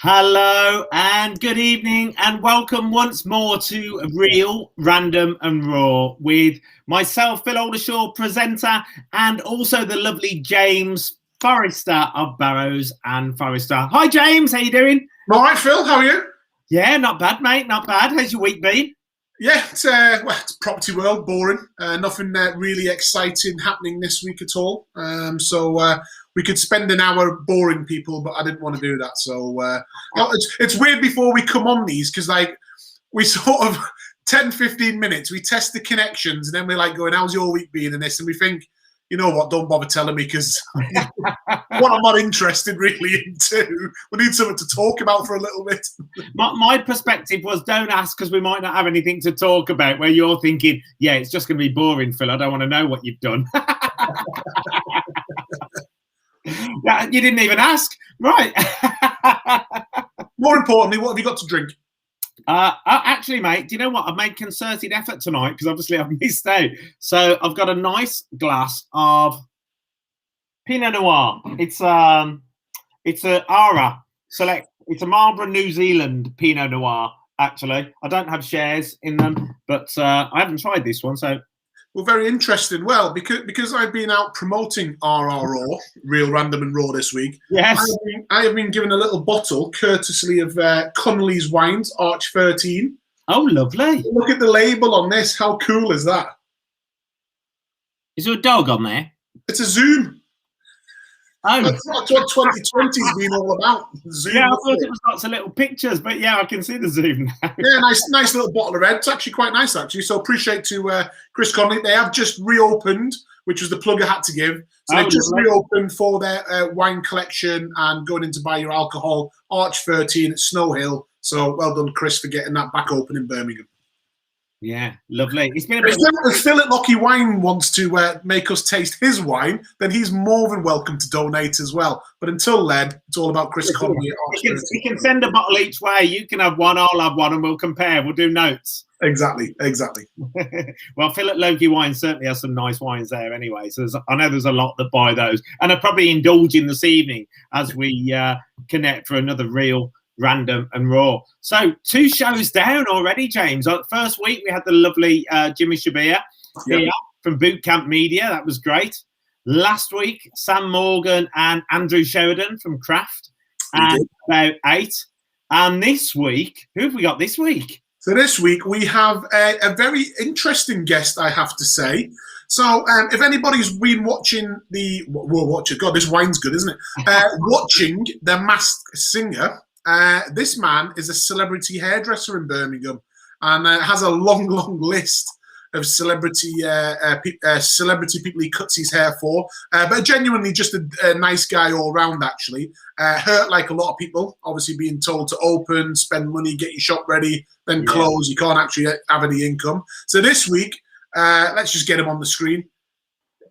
Hello and good evening and welcome once more to Real, Random and Raw with myself, Phil Aldershaw, presenter, and also the lovely James Forrester of Barrows and Forrester. Hi James, how you doing? All right, Phil, how are you? Yeah, not bad, mate, not bad. How's your week been? Yeah, it's property world, boring. Nothing really exciting happening this week at all. So we could spend an hour boring people, but I didn't want to do that. So it's weird before we come on these because we sort of 10, 15 minutes, we test the connections and then we're like going, how's your week been in this? And we think, you know what, don't bother telling me because what I'm not interested really into. We need something to talk about for a little bit. My perspective was don't ask because we might not have anything to talk about, where you're thinking, yeah, it's just going to be boring, Phil. I don't want to know what you've done. You didn't even ask. Right. More importantly, what have you got to drink? Actually, mate, do you know what? I've made concerted effort tonight because obviously I've missed out. So I've got a nice glass of Pinot Noir. It's a RRRaw select. It's a Marlborough New Zealand Pinot Noir. Actually, I don't have shares in them, but I haven't tried this one. So, well, very interesting. Well, because I've been out promoting RRRaw, Real, Random and Raw this week. Yes, I have been given a little bottle courtesy of Connolly's Wines, Arch 13. Oh, lovely! Look at the label on this. How cool is that? Is there a dog on there? It's a Zoom. Oh, that's what 2020's been all about. Zoom. Yeah, I thought it was lots of little pictures, but yeah, I can see the Zoom now. Yeah, nice little bottle of red. It's actually quite nice, actually. So appreciate to Chris Connolly. They have just reopened, which was the plug I had to give. So they've just reopened for their wine collection and going in to buy your alcohol. Arch 13 at Snow Hill. So well done, Chris, for getting that back open in Birmingham. Yeah, lovely. It's been a bit. If Phil at Locky Wine wants to make us taste his wine, then he's more than welcome to donate as well. But until then, it's all about Chris Connolly. You can send a bottle each way. You can have one, I'll have one, and we'll compare. We'll do notes. Exactly. Well, Phil at Loki Wine certainly has some nice wines there anyway. So I know there's a lot that buy those. And I'll probably indulge in this evening as we connect for another Real, Random and Raw. So 2 shows down already, James. First week we had the lovely Jimmy Shabir here from Boot Camp Media. That was great. Last week, Sam Morgan and Andrew Sheridan from Craft, and about 8. And this week, who have we got this week? So this week we have a very interesting guest, I have to say. So if anybody's been watching God, this wine's good, isn't it? Watching The Masked Singer. This man is a celebrity hairdresser in Birmingham and has a long list of celebrity people he cuts his hair for. But genuinely just a nice guy all round, actually. Hurt like a lot of people, obviously being told to open, spend money, get your shop ready, then close. You can't actually have any income. So this week, let's just get him on the screen.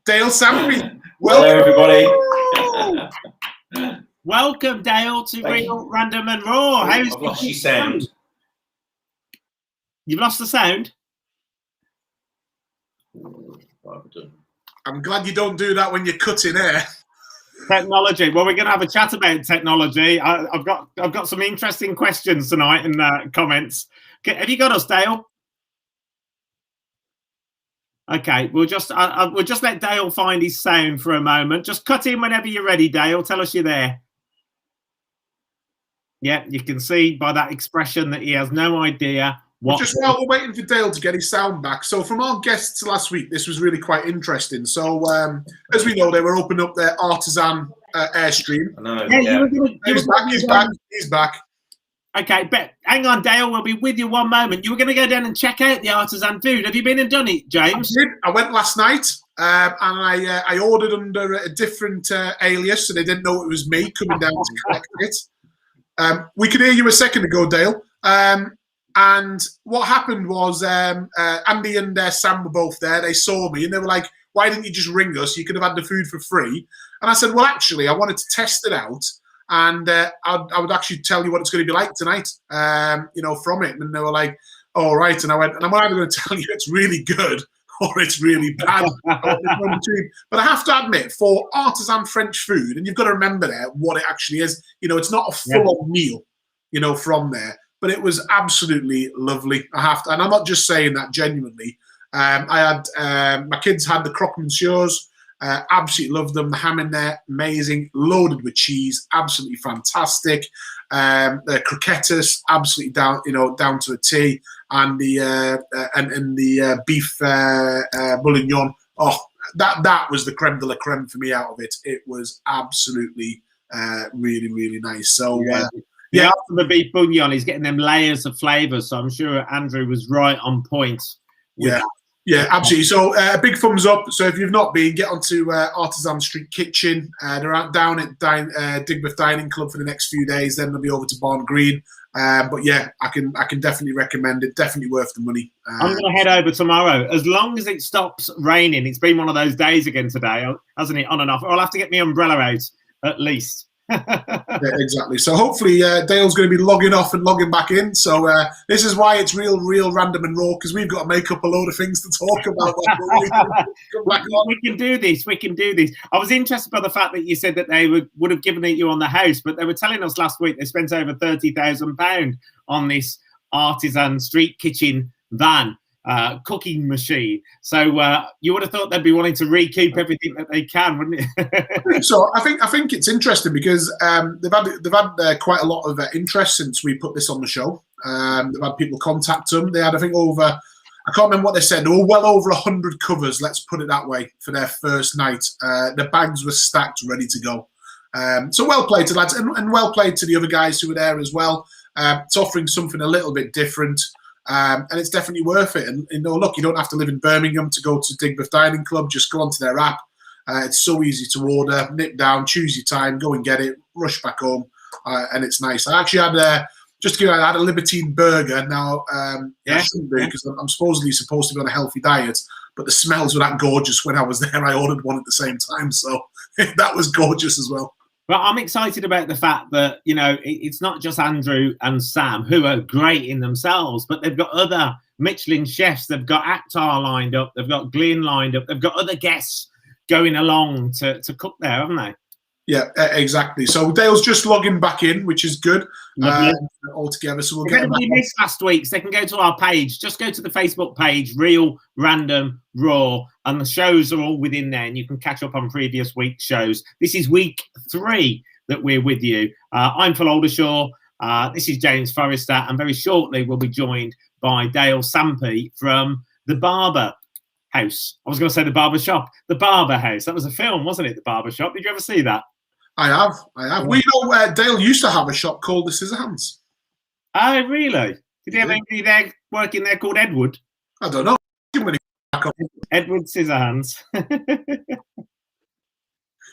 Dale Samby. Hello, everybody. Welcome, Dale, to Real, Random and Raw. I've lost your sound. You've lost the sound? I'm glad you don't do that when you're cutting hair. Technology. Well, we're going to have a chat about technology. I've got some interesting questions tonight and comments. Have you got us, Dale? Okay, we'll just let Dale find his sound for a moment. Just cut in whenever you're ready, Dale. Tell us you're there. Yeah, you can see by that expression that he has no idea what. Just while we're waiting for Dale to get his sound back. So from our guests last week, this was really quite interesting. So as we know, they were opening up their Artisan Airstream. I know. Yeah. He's back. Okay, but hang on, Dale. We'll be with you one moment. You were going to go down and check out the Artisan food. Have you been and done it, James? I did. I went last night and I ordered under a different alias, so they didn't know it was me coming down to collect it. We could hear you a second ago, Dale. And what happened was Andy and Sam were both there. They saw me and they were like, why didn't you just ring us? You could have had the food for free. And I said, well, actually, I wanted to test it out. And I would actually tell you what it's going to be like tonight, from it. And they were like, all right. And I went, and I'm either going to tell you it's really good or it's really bad. But I have to admit, for artisan French food, and you've got to remember there what it actually is. It's not a full-on meal. from there. But it was absolutely lovely. And I'm not just saying that genuinely. I had my kids had the croque monsieurs. Absolutely loved them. The ham in there, amazing, loaded with cheese, absolutely fantastic. The croquettes, absolutely down to a T, and the beef bourguignon. Oh, that was the creme de la creme for me out of it. It was absolutely really, really nice. So yeah, after the beef bourguignon, he's getting them layers of flavour. So I'm sure Andrew was right on point. Yeah, absolutely. So a big thumbs up. So if you've not been, get onto Artisan Street Kitchen. They're down at Digbeth Dining Club for the next few days. Then they'll be over to Barn Green. But yeah, I can definitely recommend it. Definitely worth the money. I'm going to head over tomorrow. As long as it stops raining. It's been one of those days again today, hasn't it? On and off. I'll have to get my umbrella out at least. Yeah, exactly. So hopefully Dale's going to be logging off and logging back in. So this is why it's real random and raw, because we've got to make up a load of things to talk about. We can do this. We can do this. I was interested by the fact that you said that they would have given it you on the house, but they were telling us last week they spent over £30,000 on this Artisan Street Kitchen van. Cooking machine. So you would have thought they'd be wanting to recoup everything that they can, wouldn't you? So I think it's interesting because they've had quite a lot of interest since we put this on the show. They've had people contact them. They had, I think, I can't remember what they said. They were well over 100 covers, let's put it that way, for their first night. The bags were stacked, ready to go. So well played to lads, and well played to the other guys who were there as well. It's offering something a little bit different. And it's definitely worth it. And look, you don't have to live in Birmingham to go to Digbeth Dining Club. Just go onto their app. It's so easy to order. Nip down, choose your time, go and get it, rush back home, and it's nice. I actually had I had a Libertine burger. Now, I shouldn't be because I'm supposedly supposed to be on a healthy diet. But the smells were that gorgeous when I was there. I ordered one at the same time, so that was gorgeous as well. Well, I'm excited about the fact that, it's not just Andrew and Sam, who are great in themselves, but they've got other Michelin chefs. They've got Akhtar lined up. They've got Glyn lined up. They've got other guests going along to cook there, haven't they? Yeah, exactly. So Dale's just logging back in, which is good altogether. So we'll if anybody missed last week's, they can go to our page. Just go to the Facebook page, Real Random Raw, and the shows are all within there, and you can catch up on previous week's shows. This is week 3 that we're with you. I'm Phil Aldershaw. This is James Forrester, and very shortly we'll be joined by Dale Sampy from the Barber House. I was going to say the Barber Shop. The Barber House. That was a film, wasn't it? The Barber Shop. Did you ever see that? I have. We know Dale used to have a shop called the Scissorhands. Oh, really? Did he have anybody there working there called Edward? I don't know. Edward Scissorhands.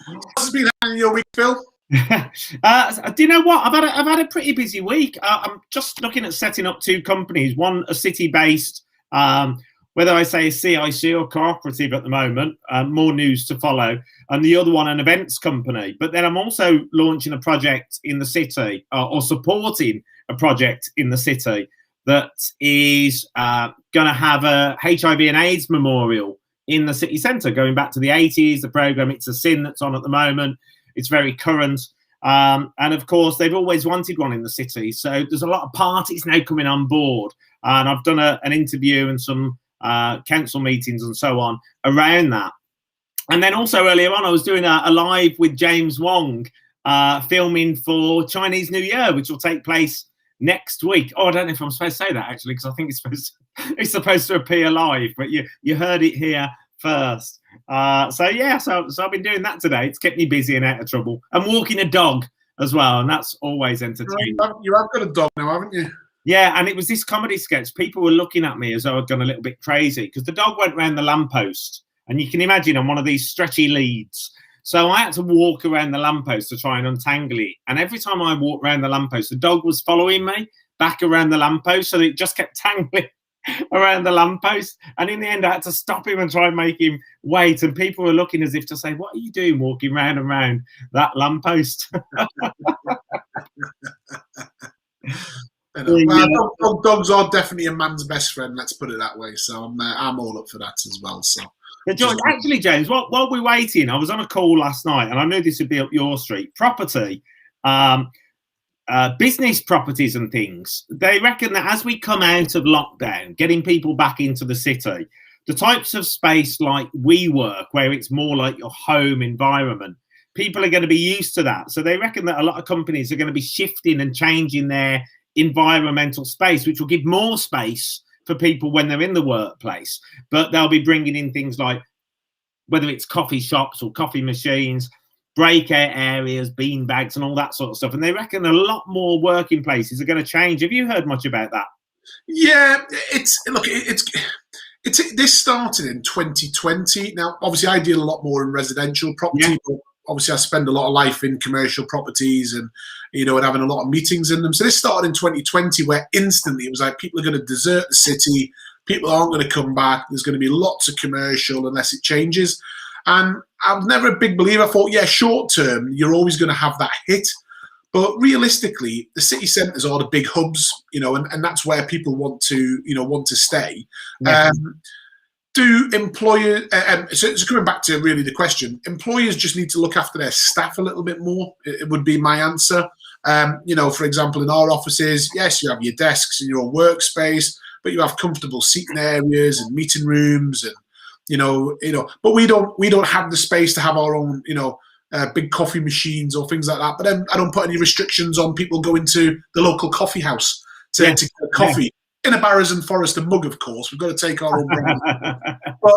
What's been happening your week, Phil? Do you know what? I've had a pretty busy week. I'm just looking at setting up 2 companies. One a city-based, whether I say a CIC or cooperative at the moment. More news to follow. And the other one, an events company. But then I'm also launching a project in the city, or supporting a project in the city that is going to have a HIV and AIDS memorial in the city centre, going back to the 80s. The programme It's a Sin that's on at the moment. It's very current. And of course, they've always wanted one in the city. So there's a lot of parties now coming on board. And I've done an interview and some council meetings and so on around that. And then also earlier on, I was doing a live with James Wong, filming for Chinese New Year, which will take place next week. Oh, I don't know if I'm supposed to say that actually, because I think it's supposed to appear live, but you heard it here first. So I've been doing that today. It's kept me busy and out of trouble. I'm walking a dog as well, and that's always entertaining. You have got a dog now, haven't you? Yeah, and it was this comedy sketch. People were looking at me as though I'd gone a little bit crazy because the dog went round the lamppost. And you can imagine I'm one of these stretchy leads. So I had to walk around the lamppost to try and untangle it. And every time I walked around the lamppost, the dog was following me back around the lamppost. So it just kept tangling around the lamppost. And in the end, I had to stop him and try and make him wait. And people were looking as if to say, what are you doing walking round and round that lamppost? Well, dogs are definitely a man's best friend. Let's put it that way. So I'm all up for that as well. So, actually, James, while we're waiting, I was on a call last night, and I knew this would be up your street. Property. business properties and things. They reckon that as we come out of lockdown, getting people back into the city, the types of space like WeWork, where it's more like your home environment, people are going to be used to that. So they reckon that a lot of companies are going to be shifting and changing their environmental space, which will give more space for people when they're in the workplace. But they'll be bringing in things like, whether it's coffee shops or coffee machines, breakout areas, bean bags, and all that sort of stuff. And they reckon a lot more working places are going to change. Have you heard much about that? Yeah, this started in 2020. Now, obviously, I deal a lot more in residential property, but obviously, I spend a lot of life in commercial properties and, and having a lot of meetings in them. So this started in 2020, where instantly it was like people are going to desert the city. People aren't going to come back. There's going to be lots of commercial unless it changes. And I was never a big believer. I thought, yeah, short term, you're always going to have that hit. But realistically, the city centres are the big hubs, and that's where people want to stay. Yeah. Do employers, so coming back to really the question, employers just need to look after their staff a little bit more. It would be my answer. For example, in our offices, yes, you have your desks and your own workspace, but you have comfortable seating areas and meeting rooms, and but we don't have the space to have our own, big coffee machines or things like that. But then I don't put any restrictions on people going to the local coffee house to get coffee. In a Barrows and Forest, a mug, of course. We've got to take our own brand. But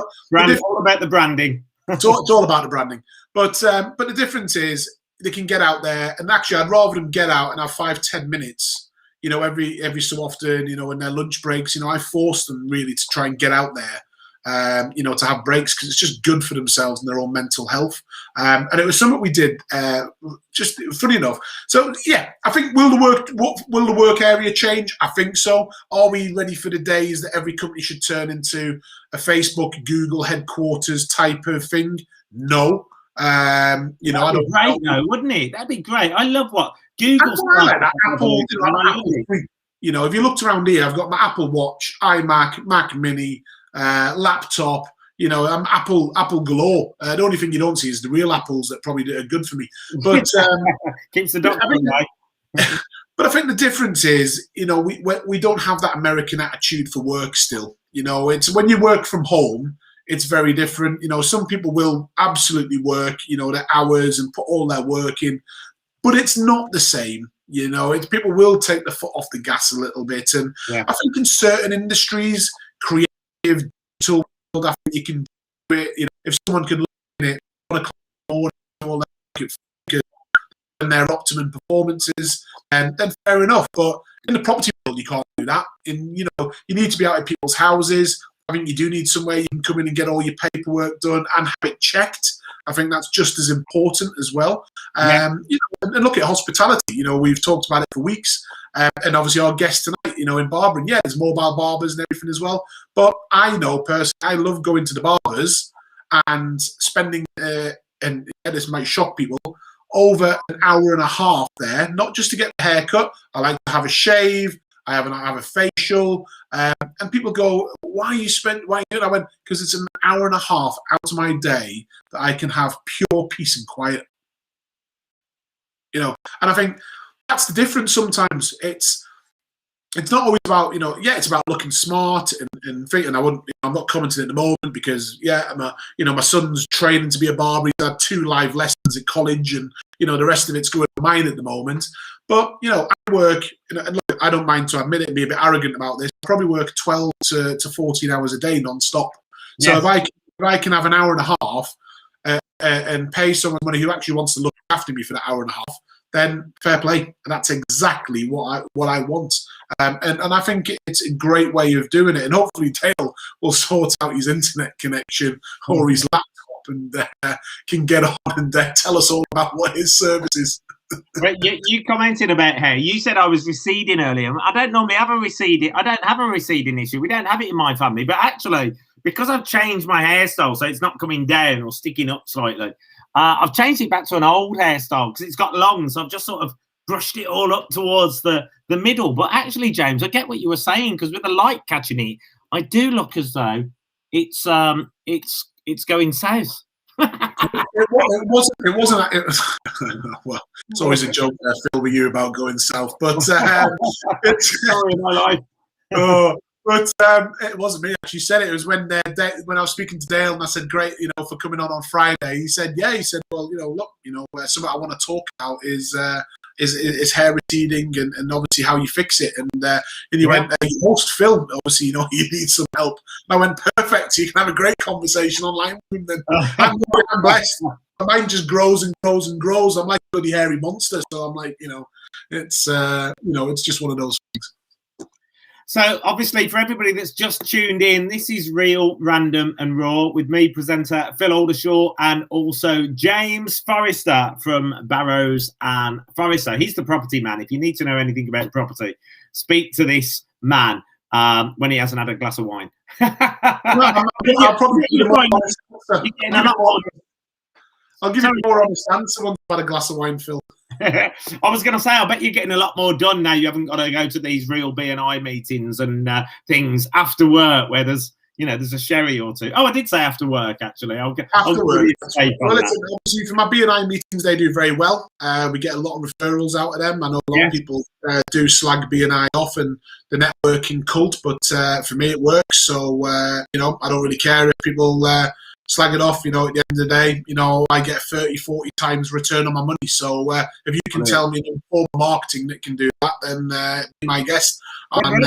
all about the branding. It's all about the branding. But the difference is they can get out there, and actually, I'd rather them get out and have 5-10 minutes. Every so often, in their lunch breaks. I force them really to try and get out there. To have breaks, because it's just good for themselves and their own mental health. And it was something we did, just funny enough. So yeah, I think will the work area change? I think so. Are we ready for the days that every company should turn into a Facebook, Google headquarters type of thing? No. I don't great, though, wouldn't it? That'd be great. I love what Google's like that. Apple, if you looked around here, I've got my Apple Watch, iMac, Mac Mini, laptop. I'm Apple galore. The only thing you don't see is the real apples that probably are good for me. But keeps the doctor away. But I think the difference is, we don't have that American attitude for work still. It's when you work from home, it's very different. Some people will absolutely work, their hours and put all their work in, but it's not the same. People will take the foot off the gas a little bit. And I think in certain industries, creative, tool, I think you can do it. If someone can look at it on a all that, and their optimum performances, and then fair enough. But in the property world, you can't do that. You need to be out at people's houses. I think you do need somewhere you can come in and get all your paperwork done and have it checked. I think that's just as important as well. And look at hospitality. We've talked about it for weeks. And obviously our guest tonight, in barbering, there's mobile barbers and everything as well. But I know personally, I love going to the barbers and spending, and this might shock people, over an hour and a half there, not just to get a haircut. I like to have a shave. I have a facial. And people go, why are you doing that? I went, because it's an hour and a half out of my day that I can have pure peace and quiet. And I think that's the difference sometimes. It's not always about, it's about looking smart and fit. And I'm not commenting at the moment because, my son's training to be a barber. He's had 2 live lessons at college and, the rest of it's going to mine at the moment. But, I work, and look, I don't mind to admit it and be a bit arrogant about this. I probably work 12 to 14 hours a day non-stop. So if I can have an hour and a half and pay someone money who actually wants to look after me for that hour and a half, then fair play. And that's exactly what I want. And I think it's a great way of doing it. And hopefully Dale will sort out his internet connection or his laptop and can get on and tell us all about what his service is. Right, you commented about hair. You said I was receding earlier. I don't normally have a receding. I don't have a receding issue. We don't have it in my family. But actually, because I've changed my hairstyle, so it's not coming down or sticking up slightly, I've changed it back to an old hairstyle because it's got long. So I've just sort of brushed it all up towards the middle. But actually, James, I get what you were saying because with the light catching it, I do look as though it's going south. It wasn't. Well, it's always a joke there, Phil, with you about going south, but it's. Sorry, my life. But it wasn't me. She said it was when I was speaking to Dale, and I said, "Great, for coming on Friday." He said, "Yeah." He said, "Well, look, something I want to talk about is hair receding and obviously how you fix it." And he went, "Host Phil, obviously, you need some help." And I went, "Perfect. You can have a great conversation online with him." Then I'm blessed. My mind just grows and grows and grows. I'm like a bloody hairy monster. So I'm like, it's it's just one of those things. So, obviously, for everybody that's just tuned in, this is Real, Random and Raw with me, presenter Phil Aldershaw, and also James Forrester from Barrows and Forrester. He's the property man. If you need to know anything about property, speak to this man when he hasn't had a glass of wine. I'll probably give you more honest answer once I've had a glass of wine, Phil. I was going to say, I bet you're getting a lot more done now. You haven't got to go to these real B&I meetings and things after work where there's a sherry or two. Oh, I did say after work, actually. After work. Well, listen, obviously, for my B&I meetings, they do very well. We get a lot of referrals out of them. I know a lot of people do slag B&I off and the networking cult, but for me, it works. So, I don't really care if people slag it off. At the end of the day, I get 30, 40 times return on my money. So if you can tell me in form of marketing that can do that, then be my guest. And,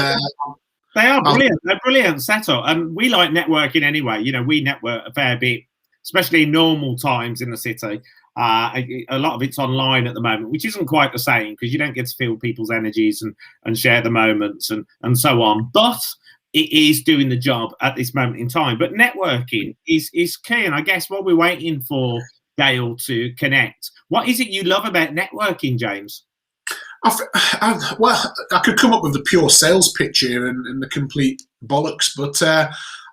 they are brilliant. They're brilliant setup. And we like networking anyway. We network a fair bit, especially in normal times in the city. A lot of it's online at the moment, which isn't quite the same because you don't get to feel people's energies and share the moments and so on. But it is doing the job at this moment in time. But networking is key. And I guess what we're waiting for, Dale, to connect. What is it you love about networking, James? I could come up with the pure sales pitch here and the complete bollocks, but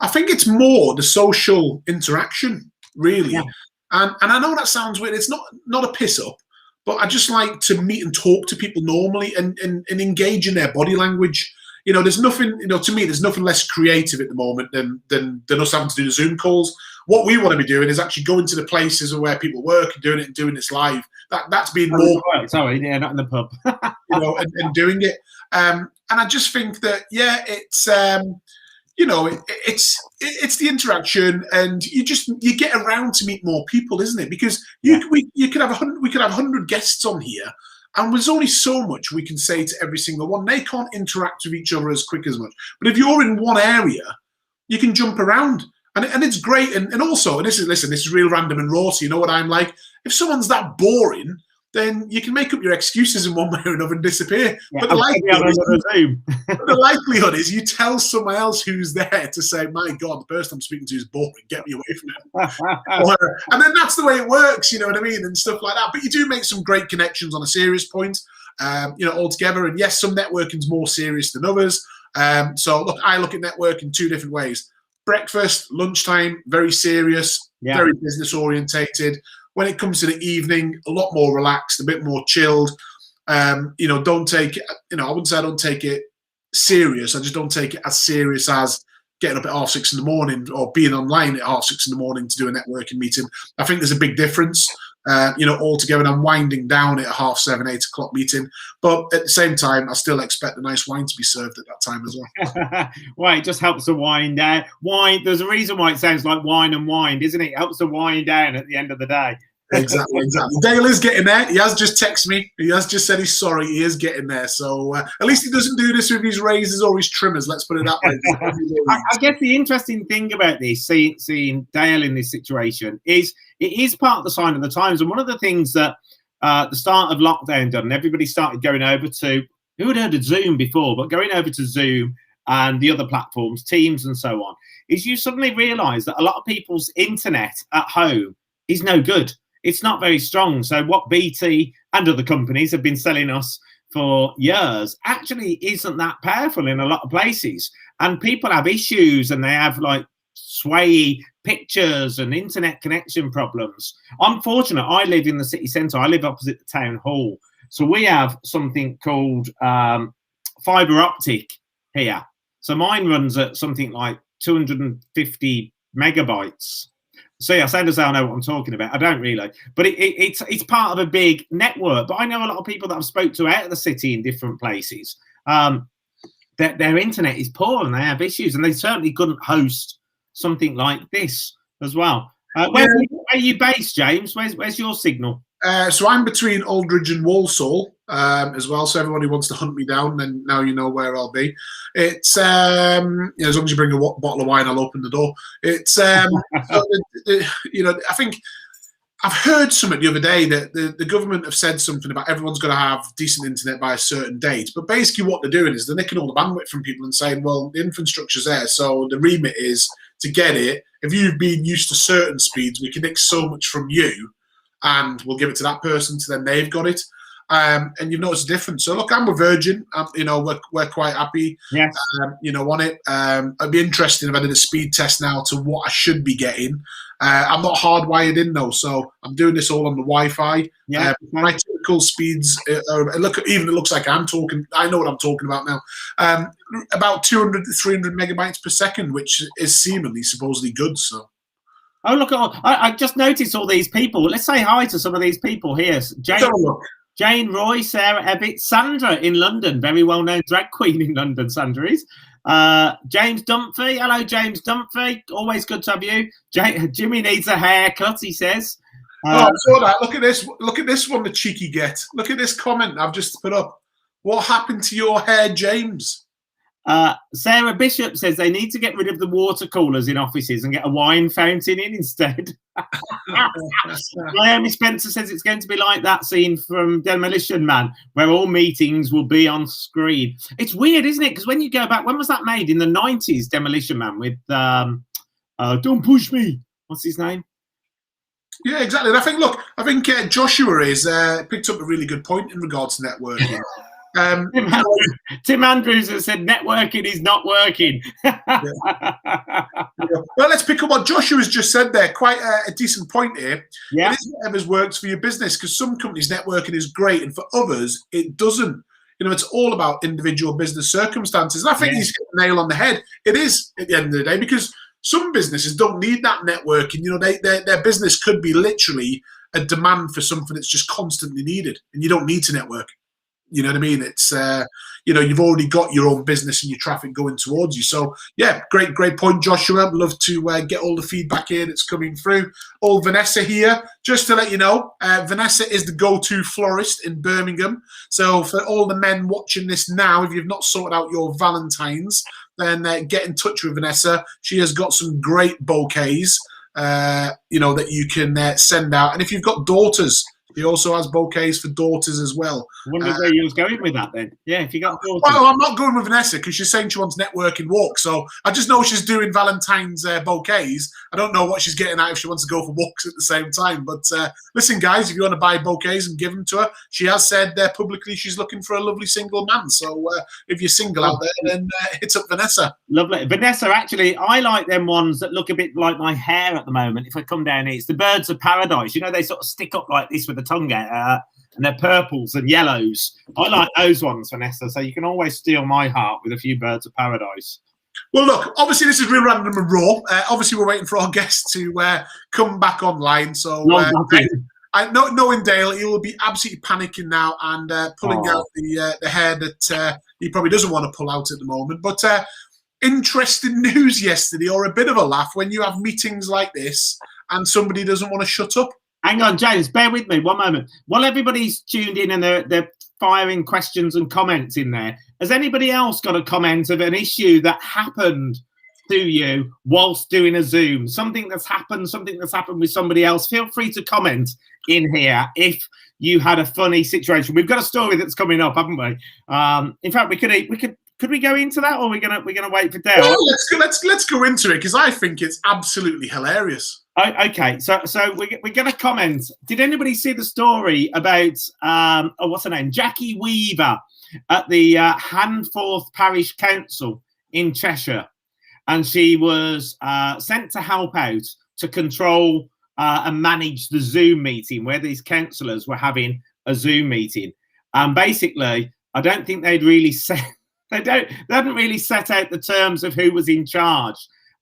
I think it's more the social interaction, really. Yeah. And I know that sounds weird. It's not a piss up, but I just like to meet and talk to people normally and engage in their body language. There's nothing, to me, there's nothing less creative at the moment than us having to do the Zoom calls. What we want to be doing is actually going to the places where people work and doing this live. That's being more. Sorry, yeah, not in the pub. and doing it. And I just think that, it's, it's the interaction, and you get around to meet more people, isn't it? Because we could have 100 guests on here. And there's only so much we can say to every single one. They can't interact with each other as quick as much. But if you're in one area, you can jump around. And it's great. And also, this is real, random and raw. So you know what I'm like? If someone's that boring, then you can make up your excuses in one way or another and disappear. Yeah, but the likelihood is you tell someone else who's there to say, "My God, the person I'm speaking to is boring. Get me away from him." And then that's the way it works, you know what I mean? And stuff like that. But you do make some great connections on a serious point, altogether. And yes, some networking's more serious than others. So look, I look at networking two different ways. Breakfast, lunchtime, very serious, very business orientated. When it comes to the evening, a lot more relaxed, a bit more chilled. Don't take it, I wouldn't say I don't take it serious. I just don't take it as serious as getting up at 6:30 in the morning or being online at 6:30 in the morning to do a networking meeting. I think there's a big difference, altogether. And I'm winding down at 7:30, 8 o'clock meeting. But at the same time, I still expect a nice wine to be served at that time as well. Well, it just helps to wind down. Wine, there's a reason why it sounds like wine and wind, isn't it? It helps to wind down at the end of the day. Exactly. Dale is getting there. He has just texted me. He has just said he's sorry. He is getting there. So at least he doesn't do this with his razors or his trimmers. Let's put it that way. I guess the interesting thing about this, seeing Dale in this situation, is it is part of the sign of the times. And one of the things that the start of lockdown done, everybody started going over to, who had heard of Zoom before, but going over to Zoom and the other platforms, Teams and so on, is you suddenly realise that a lot of people's internet at home is no good. It's not very strong. So what BT and other companies have been selling us for years actually isn't that powerful in a lot of places. And people have issues and they have like sway pictures and internet connection problems. I'm fortunate. I live in the city centre. I live opposite the town hall. So we have something called fibre optic here. So mine runs at something like 250 megabytes. See, I sound as though I know what I'm talking about. I don't really, but it's part of a big network. But I know a lot of people that I've spoke to out of the city in different places. Their internet is poor and they have issues, and they certainly couldn't host something like this as well. Where are you based, James? Where's your signal? So I'm between Aldridge and Walsall as well. So everybody wants to hunt me down, then now you know where I'll be. It's as long as you bring a bottle of wine, I'll open the door. It's so I think I've heard something the other day that the government have said something about everyone's going to have decent internet by a certain date. But basically what they're doing is they're nicking all the bandwidth from people and saying, well, the infrastructure's there, so the remit is to get it. If you've been used to certain speeds, we can nick so much from you, and we'll give it to that person, so then they've got it. And you've noticed a difference. So look, I'm with Virgin. We're quite happy. Yes. On it. It'd be interesting if I did a speed test now to what I should be getting. I'm not hardwired in though, so I'm doing this all on the Wi-Fi. Yeah. My typical speeds it looks like I'm talking. I know what I'm talking about now. About 200 to 300 megabytes per second, which is seemingly supposedly good. So. Oh, look! I just noticed all these people. Let's say hi to some of these people here. Jane Roy, Sarah Ebbett, Sandra in London, very well-known drag queen in London, Sandra is. James Dunphy. Hello, James Dunphy. Always good to have you. Jimmy needs a haircut, he says. I saw that. Look at this. Look at this one, the cheeky get. Look at this comment I've just put up. What happened to your hair, James? Sarah Bishop says they need to get rid of the water coolers in offices and get a wine fountain in instead. Naomi Spencer says it's going to be like that scene from Demolition Man, where all meetings will be on screen. It's weird, isn't it? Because when you go back, when was that made? In the 90s, Demolition Man with Don't Push Me. What's his name? Yeah, exactly. And I think Joshua is picked up a really good point in regards to networking. Tim Andrews has said networking is not working. Well, let's pick up what Joshua has just said there. Quite a decent point here. Yeah. It is whatever works for your business, because some companies networking is great, and for others it doesn't. It's all about individual business circumstances. And I think he's hit the nail on the head. It is at the end of the day, because some businesses don't need that networking. Their business could be literally a demand for something that's just constantly needed, and you don't need to network. You know what I mean? It's, you've already got your own business and your traffic going towards you. So, yeah, great point, Joshua. I'd love to get all the feedback here that's coming through. Old Vanessa here. Just to let you know, Vanessa is the go-to florist in Birmingham. So for all the men watching this now, if you've not sorted out your Valentines, then get in touch with Vanessa. She has got some great bouquets, that you can send out. And if you've got daughters, he also has bouquets for daughters as well. I wonder where you was going with that then. Yeah, if you got daughters. Well, I'm not going with Vanessa because she's saying she wants networking walks. So I just know she's doing Valentine's bouquets. I don't know what she's getting at if she wants to go for walks at the same time. But listen, guys, if you want to buy bouquets and give them to her, she has said publicly she's looking for a lovely single man. So if you're single out there, then hit up Vanessa. Lovely. Vanessa, actually, I like them ones that look a bit like my hair at the moment. If I come down here, it's the Birds of Paradise. They sort of stick up like this with the tongue out, and they're purples and yellows. I like those ones, Vanessa, so you can always steal my heart with a few Birds of Paradise. Well, look, obviously this is real random and raw. Obviously we're waiting for our guests to come back online. So knowing Dale, he will be absolutely panicking now and pulling out the hair that he probably doesn't want to pull out at the moment. But interesting news yesterday, or a bit of a laugh, when you have meetings like this and somebody doesn't want to shut up. Hang on, James, bear with me one moment. While everybody's tuned in and they're firing questions and comments in there, has anybody else got a comment of an issue that happened to you whilst doing a Zoom? Something that's happened with somebody else? Feel free to comment in here if you had a funny situation. We've got a story that's coming up, haven't we? In fact, could we go into that, or are we gonna wait for Dale? Well, let's go into it, because I think it's absolutely hilarious. Okay, so we're going to comment. Did anybody see the story about what's her name, Jackie Weaver, at the Handforth Parish Council in Cheshire, and she was sent to help out to control and manage the Zoom meeting where these councillors were having a Zoom meeting, and basically, I don't think they'd really they hadn't really set out the terms of who was in charge,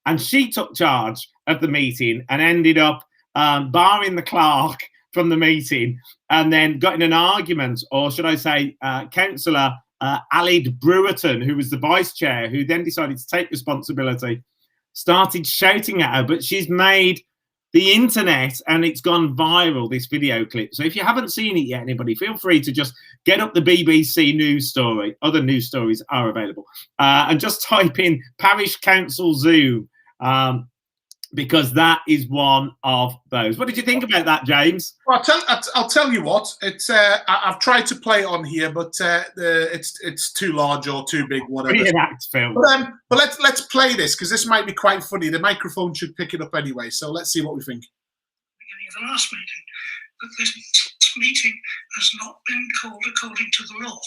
and she took charge of the meeting and ended up barring the clerk from the meeting, and then got in an argument, or should I say, Councillor Alid Brewerton, who was the vice chair, who then decided to take responsibility, started shouting at her. But she's made the internet, and it's gone viral, this video clip. So if you haven't seen it yet, anybody, feel free to just get up the BBC news story. Other news stories are available, and just type in Parish Council Zoom, because that is one of those. What did you think about that, James? Well, I'll tell you what. It's I've tried to play it on here, but it's too large or too big, whatever. Reenact film. But let's play this, because this might be quite funny. The microphone should pick it up anyway. So let's see what we think. Beginning of the last meeting, that this meeting has not been called according to the law.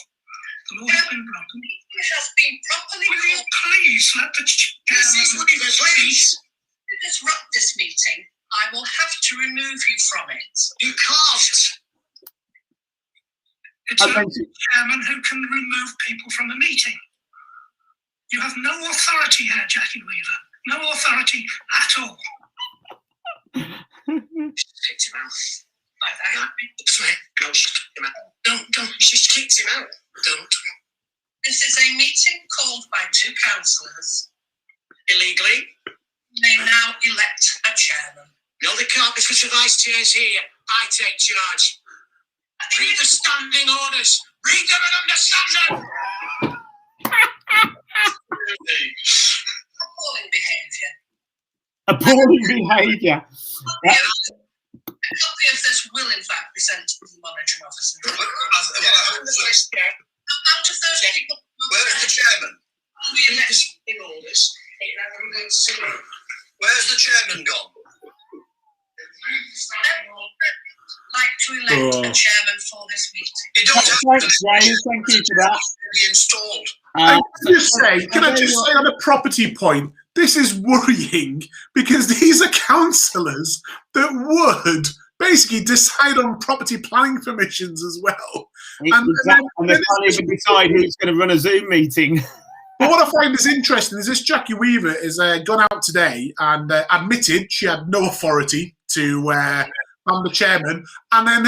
The law has been broken. It has been properly Will you please let the Please disrupt this meeting. I will have to remove you from it. You can't. It's a chairman who can remove people from a meeting. You have no authority here, Jackie Weaver. No authority at all. Kicked him out. That's right. No, she kicked him out. Don't. She's kicked him out. Don't. This is a meeting called by two councillors. Illegally. They now elect a chairman. No, they can't, because the vice chair's here. I take charge. Read the standing orders. Read them and understand them. Appalling behaviour. Appalling behaviour. A copy of this will, in fact, be sent to the monitoring officer. Out of those people... Where's the chairman? We elect in orders. Where's the chairman gone? Like to elect a chairman for this meeting. You don't have to. Thank you for that. Be installed. Can I just say on a property point, this is worrying, because these are councillors that would basically decide on property planning permissions as well. And they can't even decide who's going to run a Zoom meeting. But what I find is interesting is this Jackie Weaver has gone out today and admitted she had no authority to ban the chairman, and then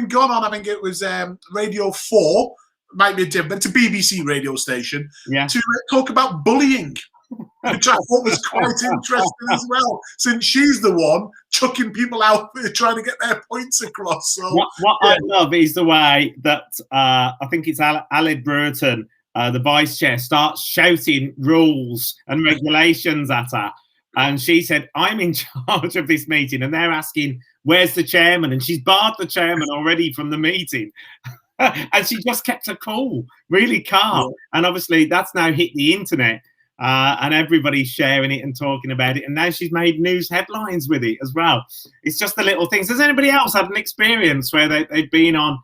gone on. I think it was Radio 4, might be a different, it's a BBC radio station, to talk about bullying, which I thought was quite interesting as well, since she's the one chucking people out trying to get their points across. So what I love is the way that I think it's Alid Brewerton, the vice chair, starts shouting rules and regulations at her. And she said, I'm in charge of this meeting. And they're asking, where's the chairman? And she's barred the chairman already from the meeting. And she just kept her cool, really calm. Yeah. And obviously that's now hit the internet. And everybody's sharing it and talking about it. And now she's made news headlines with it as well. It's just the little things. Has anybody else had an experience where they've been on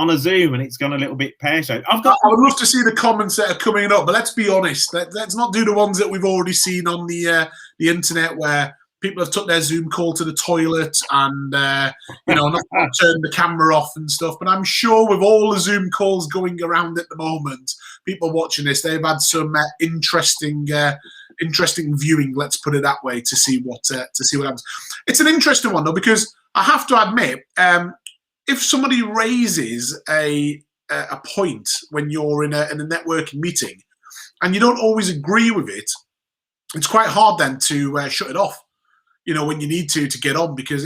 a Zoom and it's gone a little bit pear-shaped? I would love to see the comments that are coming up, but let's be honest. Let's not do the ones that we've already seen on the internet, where people have took their Zoom call to the toilet and not turned the camera off and stuff. But I'm sure with all the Zoom calls going around at the moment, people watching this, they've had some interesting viewing. Let's put it that way, to see what happens. It's an interesting one though, because I have to admit, if somebody raises a point when you're in a networking meeting and you don't always agree with it, it's quite hard then to shut it off, when you need to get on, because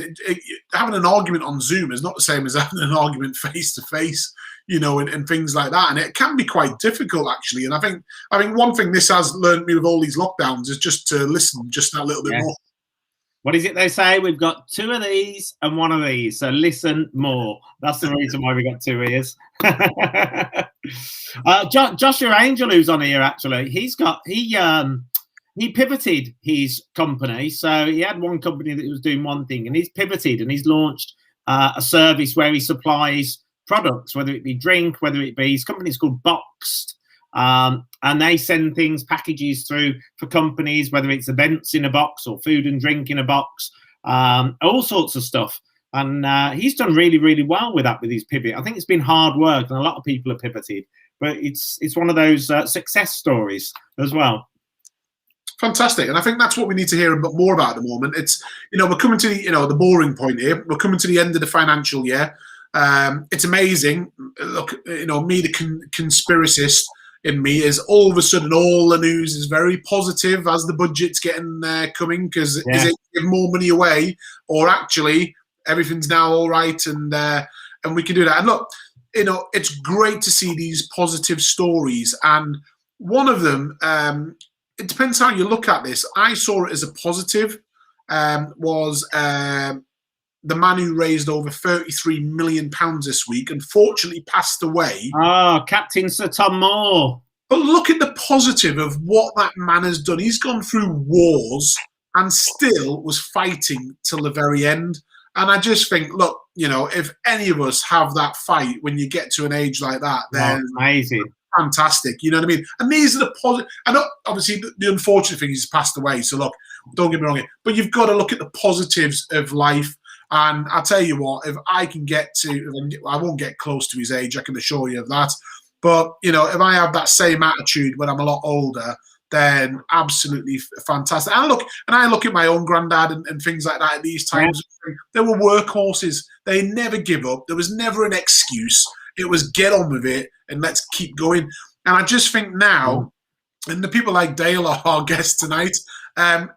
having an argument on Zoom is not the same as having an argument face to face, and things like that. And it can be quite difficult, actually. And I think one thing this has learned me with all these lockdowns is just to listen just that little bit more. What is it they say? We've got 2 of these and 1 of these, so listen more. That's the reason why we got 2 ears. Joshua Angel, who's on here, actually, he pivoted his company. So he had one company that was doing one thing, and he's pivoted and he's launched a service where he supplies products, whether it be drink, whether it be, his company's called Boxed. And they send packages through for companies, whether it's events in a box or food and drink in a box, all sorts of stuff. And he's done really, really well with that, with his pivot. I think it's been hard work, and a lot of people have pivoted, but it's one of those success stories as well. Fantastic, and I think that's what we need to hear a bit more about at the moment. It's, we're coming to the boring point here. We're coming to the end of the financial year. It's amazing. Look, me, the conspiracist in me, is all of a sudden all the news is very positive as the budget's getting coming, because is it give more money away, or actually everything's now all right, and we can do that. And look, it's great to see these positive stories, and one of them, it depends how you look at this. I saw it as a positive, was the man who raised over £33 million this week, unfortunately passed away. Oh, Captain Sir Tom Moore. But look at the positive of what that man has done. He's gone through wars and still was fighting till the very end. And I just think, look, if any of us have that fight when you get to an age like that, then amazing. Fantastic, you know what I mean? And these are the positive. I know, obviously, the unfortunate thing is he's passed away. So look, don't get me wrong here, but you've got to look at the positives of life. And I'll tell you what, if I can get to, I won't get close to his age, I can assure you of that. But if I have that same attitude when I'm a lot older, then absolutely fantastic. And I look at my own granddad and things like that at these times. Yeah. They were workhorses. They never give up. There was never an excuse. It was get on with it and let's keep going. And I just think now, and the people like Dale are our guest tonight,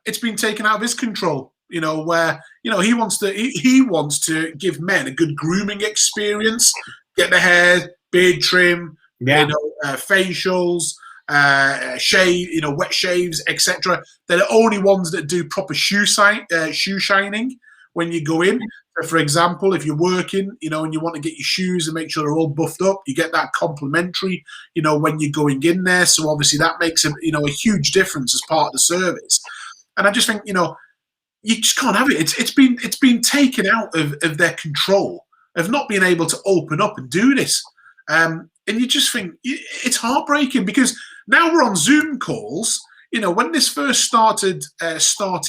it's been taken out of his control. Where he wants to give men a good grooming experience, get the hair, beard trim, facials, shave, wet shaves, etc. They're the only ones that do proper shoe shining when you go in. So for example, if you're working, and you want to get your shoes and make sure they're all buffed up, you get that complimentary, when you're going in there. So obviously that makes a huge difference as part of the service. And I just think, you just can't have it. It's been taken out of their control of not being able to open up and do this. And you just think it's heartbreaking, because now we're on Zoom calls. When this first started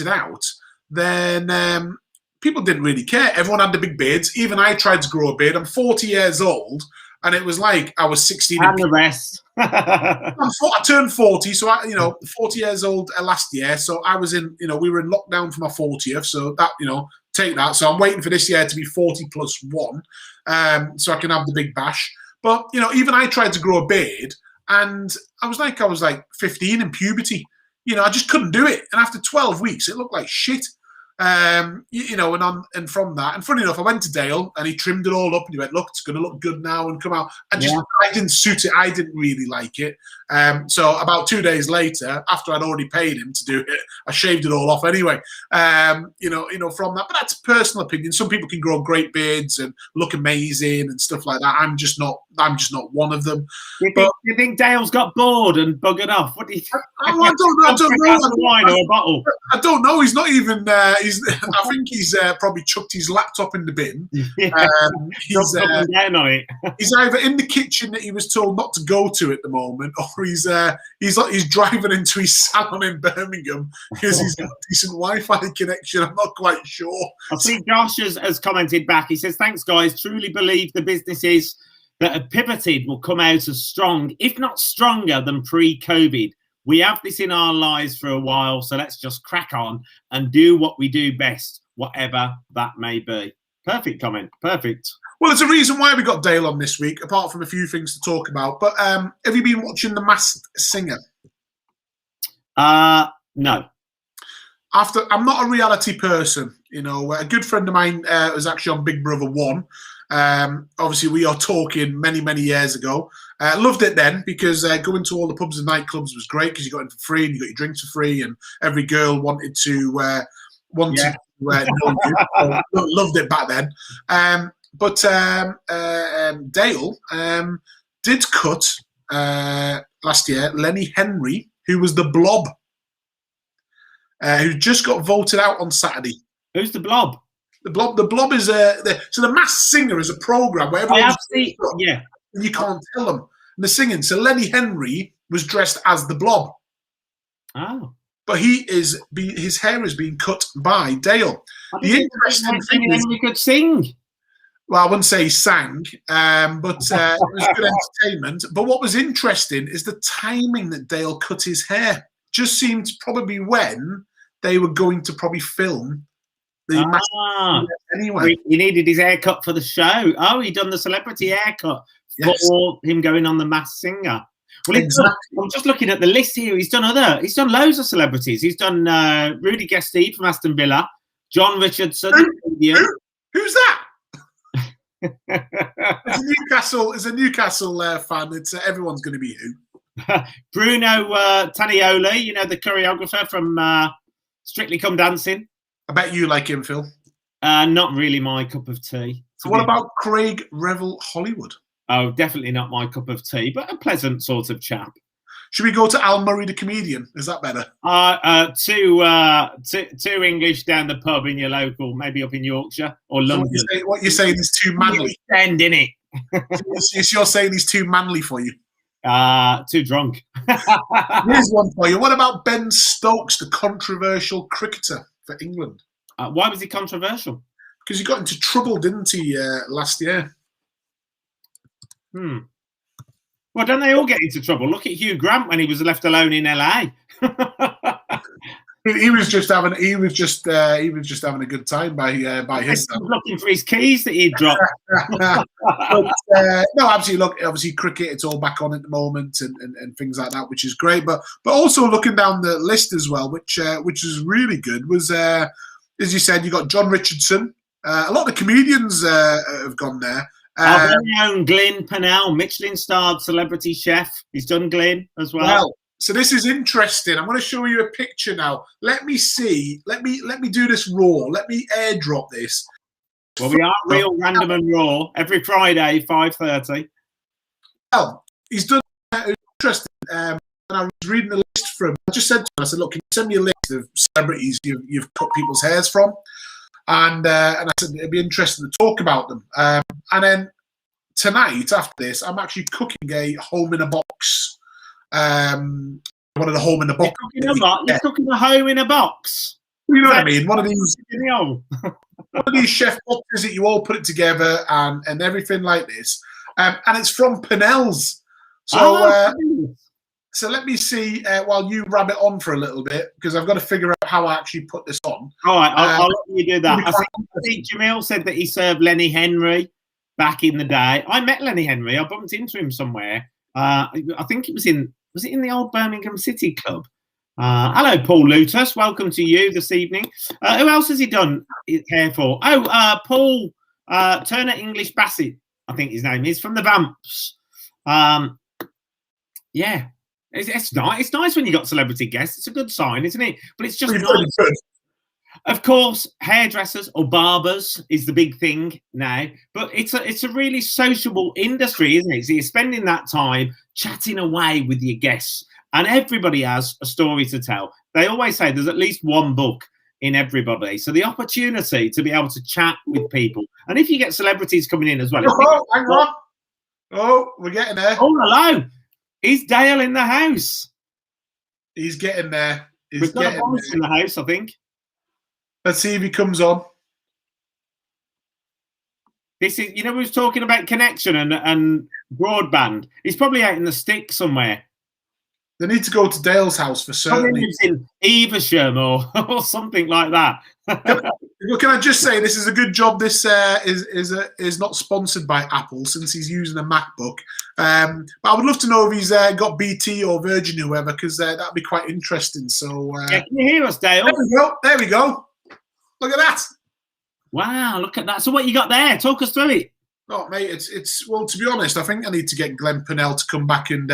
out, then people didn't really care. Everyone had the big beards. Even I tried to grow a beard. I'm 40 years old, and it was like I was 16. And the rest. I turned 40, so 40 years old last year. So I was in, we were in lockdown for my 40th. So that, take that. So I'm waiting for this year to be 40 plus 1, so I can have the big bash. But even I tried to grow a beard, and I was like 15 in puberty. I just couldn't do it. And after 12 weeks, it looked like shit. And from that, and funny enough, I went to Dale and he trimmed it all up and he went, look, it's going to look good now and come out. I didn't suit it. I didn't really like it. So about 2 days later, after I'd already paid him to do it, I shaved it all off anyway. From that, but that's personal opinion. Some people can grow great beards and look amazing and stuff like that. I'm just not one of them. You think Dale's got bored and buggered off? What do you think? I don't know. Wine or a bottle? I don't know. He's not even. I think he's probably chucked his laptop in the bin. He's either in the kitchen that he was told not to go to at the moment, or he's driving into his salon in Birmingham because he's got a decent Wi-Fi connection. I'm not quite sure. I think Josh has commented back. He says, "Thanks, guys. Truly believe the businesses that have pivoted will come out as strong, if not stronger, than pre-COVID. We have this in our lives for a while, so let's just crack on and do what we do best, whatever that may be." Perfect comment. Perfect. Well, there's a reason why we got Dale on this week, apart from a few things to talk about. But have you been watching The Masked Singer? No. I'm not a reality person. A good friend of mine was actually on Big Brother 1. Obviously, we are talking many, many years ago. Loved it then, because going to all the pubs and nightclubs was great, because you got in for free and you got your drinks for free, and every girl wanted to know you. Loved it back then. But Dale did cut last year Lenny Henry, who was the Blob, who just got voted out on Saturday. Who's the Blob? The Blob is so The Masked Singer is a program where everyone's and you can't tell them. And they're singing. So Lenny Henry was dressed as the Blob. Oh. But his hair is being cut by Dale. The interesting thing is he could sing. Well, I wouldn't say he sang, but it was good entertainment. But what was interesting is the timing that Dale cut his hair. just seemed to probably when they were going to probably film the anyway. He needed his haircut for the show. Oh, he done the celebrity haircut for him going on the Masked Singer. Well, exactly. I'm just looking at the list here. He's done loads of celebrities. He's done Rudy Gestede from Aston Villa, John Richardson. Who's that? As a Newcastle fan, it's everyone's going to be who. Bruno Tanioli, you know, the choreographer from Strictly Come Dancing. I bet you like him, Phil. Not really my cup of tea. So what about Craig Revel Hollywood? Oh, definitely not my cup of tea, but a pleasant sort of chap. Should we go to Al Murray, the comedian? Is that better? Two English down the pub in your local, maybe up in Yorkshire or London. What you're saying is too manly. Ending it. You're saying he's too manly for you. Too drunk. Here's one for you. What about Ben Stokes, the controversial cricketer for England? Why was he controversial? Because he got into trouble, didn't he, last year? Well, don't they all get into trouble? Look at Hugh Grant when he was left alone in LA. he was just having a good time by his time. Looking for his keys that he'd dropped. No, absolutely. Look, obviously cricket, it's all back on at the moment and things like that, which is great. But also looking down the list as well, which is really good, was as you said, you got John Richardson. A lot of the comedians have gone there. Our very own Glyn Pennell, Michelin-starred celebrity chef. He's done Glyn as well. Well, so this is interesting. I'm going to show you a picture now. Let me see. Let me do this raw. Let me airdrop this. Well, we are real, random, and raw every Friday, 5:30. Well, he's done interesting. And I was reading the list from. I just said to him, I said, "Look, can you send me a list of celebrities you've cut people's hairs from?" And I said it'd be interesting to talk about them. And then tonight, after this, I'm actually cooking a home in a box. One of the home in a box. You're cooking a home in a box. You know what I mean? One of these chef boxes that you all put it together and everything like this. And it's from Pennell's. So so let me see while you rab it on for a little bit, because I've got to figure out how I actually put this on. All right, I'll let you do that. I think Jamil said that he served Lenny Henry back in the day. I met Lenny Henry. I bumped into him somewhere. I think it was in the old Birmingham City Club? Hello, Paul Lutus. Welcome to you this evening. Who else has he done hair for? Oh, Paul Turner English Bassett, I think his name is, from the Vamps. Yeah. It's nice. It's nice when you got celebrity guests. It's a good sign, isn't it? But it's just nice. Of course, hairdressers or barbers is the big thing now. But it's a really sociable industry, isn't it? So you're spending that time chatting away with your guests, and everybody has a story to tell. They always say there's at least one book in everybody. So the opportunity to be able to chat with people, and if you get celebrities coming in as well. Oh, hang on. Oh, we're getting there. Oh, hello. Is Dale in the house? He's getting there. We've got a voice in the house, I think. Let's see if he comes on. This is, we was talking about connection and broadband. He's probably out in the stick somewhere. They need to go to Dale's house for certain. He's in Evesham or something like that. Can I just say this is a good job? This is not sponsored by Apple since he's using a MacBook. But I would love to know if he's got BT or Virgin, whoever, because that'd be quite interesting. So can you hear us, Dale? There we go. There we go. Look at that. Wow, look at that. So what you got there? Talk us through it. Oh, mate, it's well, to be honest, I think I need to get Glenn Pennell to come back and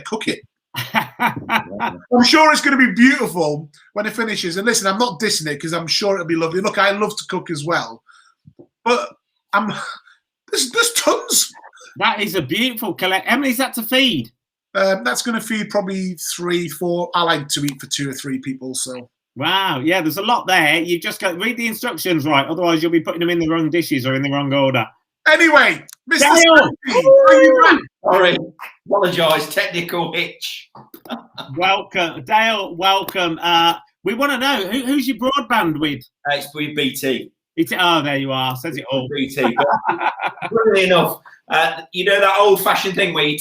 cook it. I'm sure it's going to be beautiful when it finishes. And listen, I'm not dissing it because I'm sure it'll be lovely. Look, I love to cook as well, but there's tons. That is a beautiful collection. How many is that to feed? That's going to feed probably 3, 4. I like to eat for 2 or 3 people. So wow, yeah, there's a lot there. You just got to read the instructions right, otherwise you'll be putting them in the wrong dishes or in the wrong order. Anyway, Mr. Dale, sorry, apologise, technical hitch. Welcome, Dale. Welcome. We want to know who's your broadband with? It's with BT. Oh, there you are. Says it all. BT. But funnily enough, that old-fashioned thing where you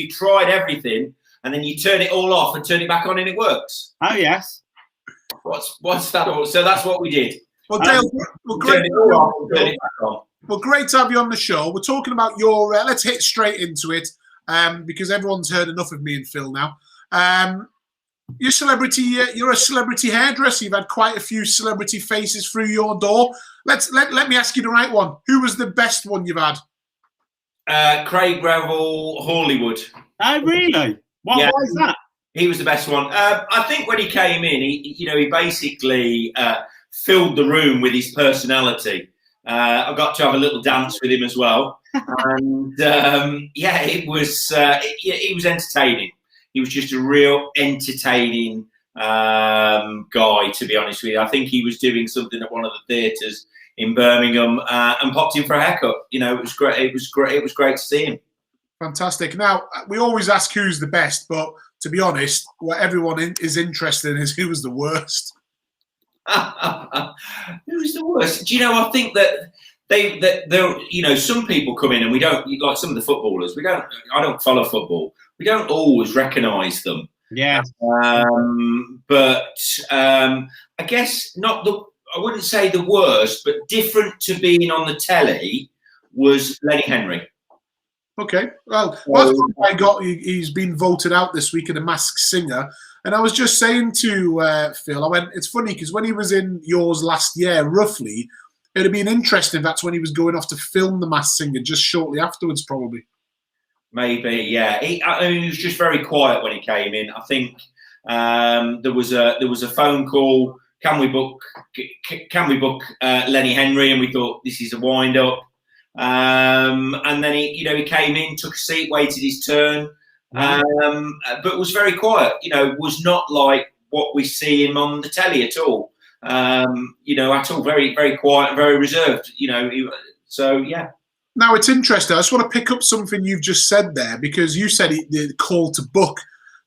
tried everything, and then you turn it all off and turn it back on, and it works. Oh yes. What's that all? So that's what we did. Well, Dale, Turn it all off and turn it back on. well, great to have you on the show. We're talking about your. Let's hit straight into it, because everyone's heard enough of me and Phil now. You're a celebrity hairdresser. You've had quite a few celebrity faces through your door. Let me ask you the right one. Who was the best one you've had? Craig Revel, Hollywood. Oh really? Why is that? He was the best one. I think when he came in, he basically filled the room with his personality. I got to have a little dance with him as well, and it was he was entertaining. He was just a real entertaining guy, to be honest with you. I think he was doing something at one of the theatres in Birmingham and popped in for a haircut. It was great. It was great. It was great to see him. Fantastic. Now, we always ask who's the best, but to be honest, what everyone is interested in is who was the worst. Who was the worst? Do you know? I think that there, some people come in and we don't, like some of the footballers. I don't follow football. We don't always recognise them. Yeah. But I guess I wouldn't say the worst, but different to being on the telly was Lenny Henry. Okay, well, that's what I got. He's been voted out this week in The Masked Singer. And I was just saying to Phil, I went, it's funny because when he was in yours last year, roughly, it would have been interesting if that's when he was going off to film The Masked Singer, just shortly afterwards, probably. Maybe, yeah. He was just very quiet when he came in. I think there was a phone call. Can we book Lenny Henry? And we thought this is a wind up. And then he came in, took a seat, waited his turn, but was very quiet. Was not like what we see him on the telly at all. At all. Very, very quiet, very reserved. So yeah. Now it's interesting. I just want to pick up something you've just said there, because you said the call to book.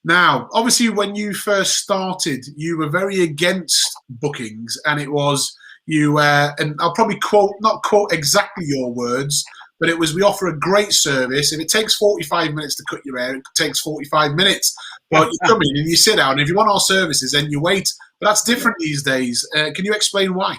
Now, obviously, when you first started, you were very against bookings, and it was you. And I'll probably not quote exactly your words, but it was, we offer a great service. If it takes 45 minutes to cut your hair, it takes 45 minutes. But you come in and you sit down. And if you want our services, then you wait. But that's different these days. Can you explain why?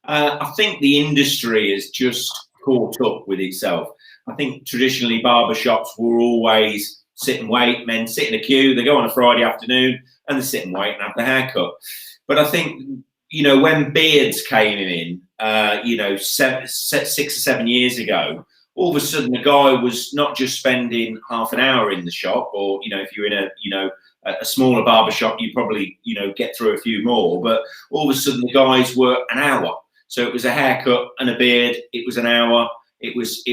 I think the industry has just caught up with itself. I think traditionally barbershops were always sit and wait. Men sit in a queue. They go on a Friday afternoon and they sit and wait and have the haircut. But I think, when beards came in, 6 or 7 years ago, all of a sudden the guy was not just spending half an hour in the shop, or, if you're in a smaller barbershop, you probably, get through a few more. But all of a sudden the guys were an hour. So it was a haircut and a beard. It was an hour. It was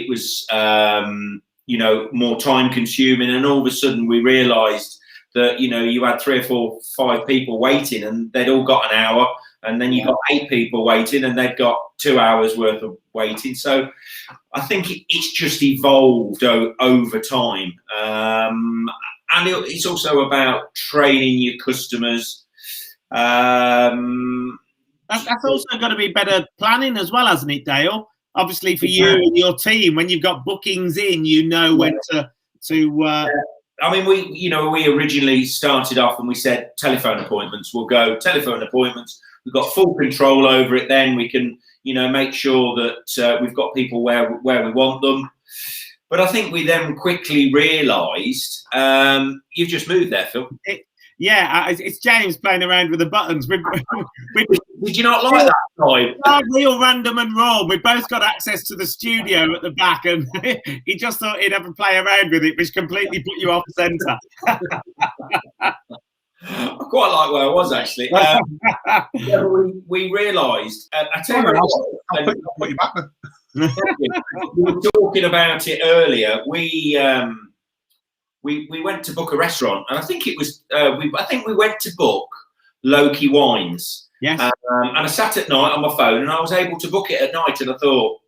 more time consuming. And all of a sudden we realised that, you had 3 or 4, 5 people waiting and they'd all got an hour. And then you've got 8 people waiting and they've got 2 hours worth of waiting. So I think it's just evolved over time. And it's also about training your customers. That's also got to be better planning as well, hasn't it, Dale? Obviously, for you and your team, when you've got bookings in, when to. I mean, we originally started off and we said telephone appointments. We'll go telephone appointments. We've got full control over it. Then we can, make sure that we've got people where we want them. But I think we then quickly realised you've just moved there, Phil. It's James playing around with the buttons. Did you not like that? Real, random and raw. We both got access to the studio at the back, and he just thought he'd have a play around with it, which completely put you off centre. I quite like where I was, actually. We realised. I tell you I'll put you back then. We were talking about it earlier. We went to book a restaurant, and I think it was we went to book Loki Wines. Yes. And I sat at night on my phone, and I was able to book it at night. And I thought,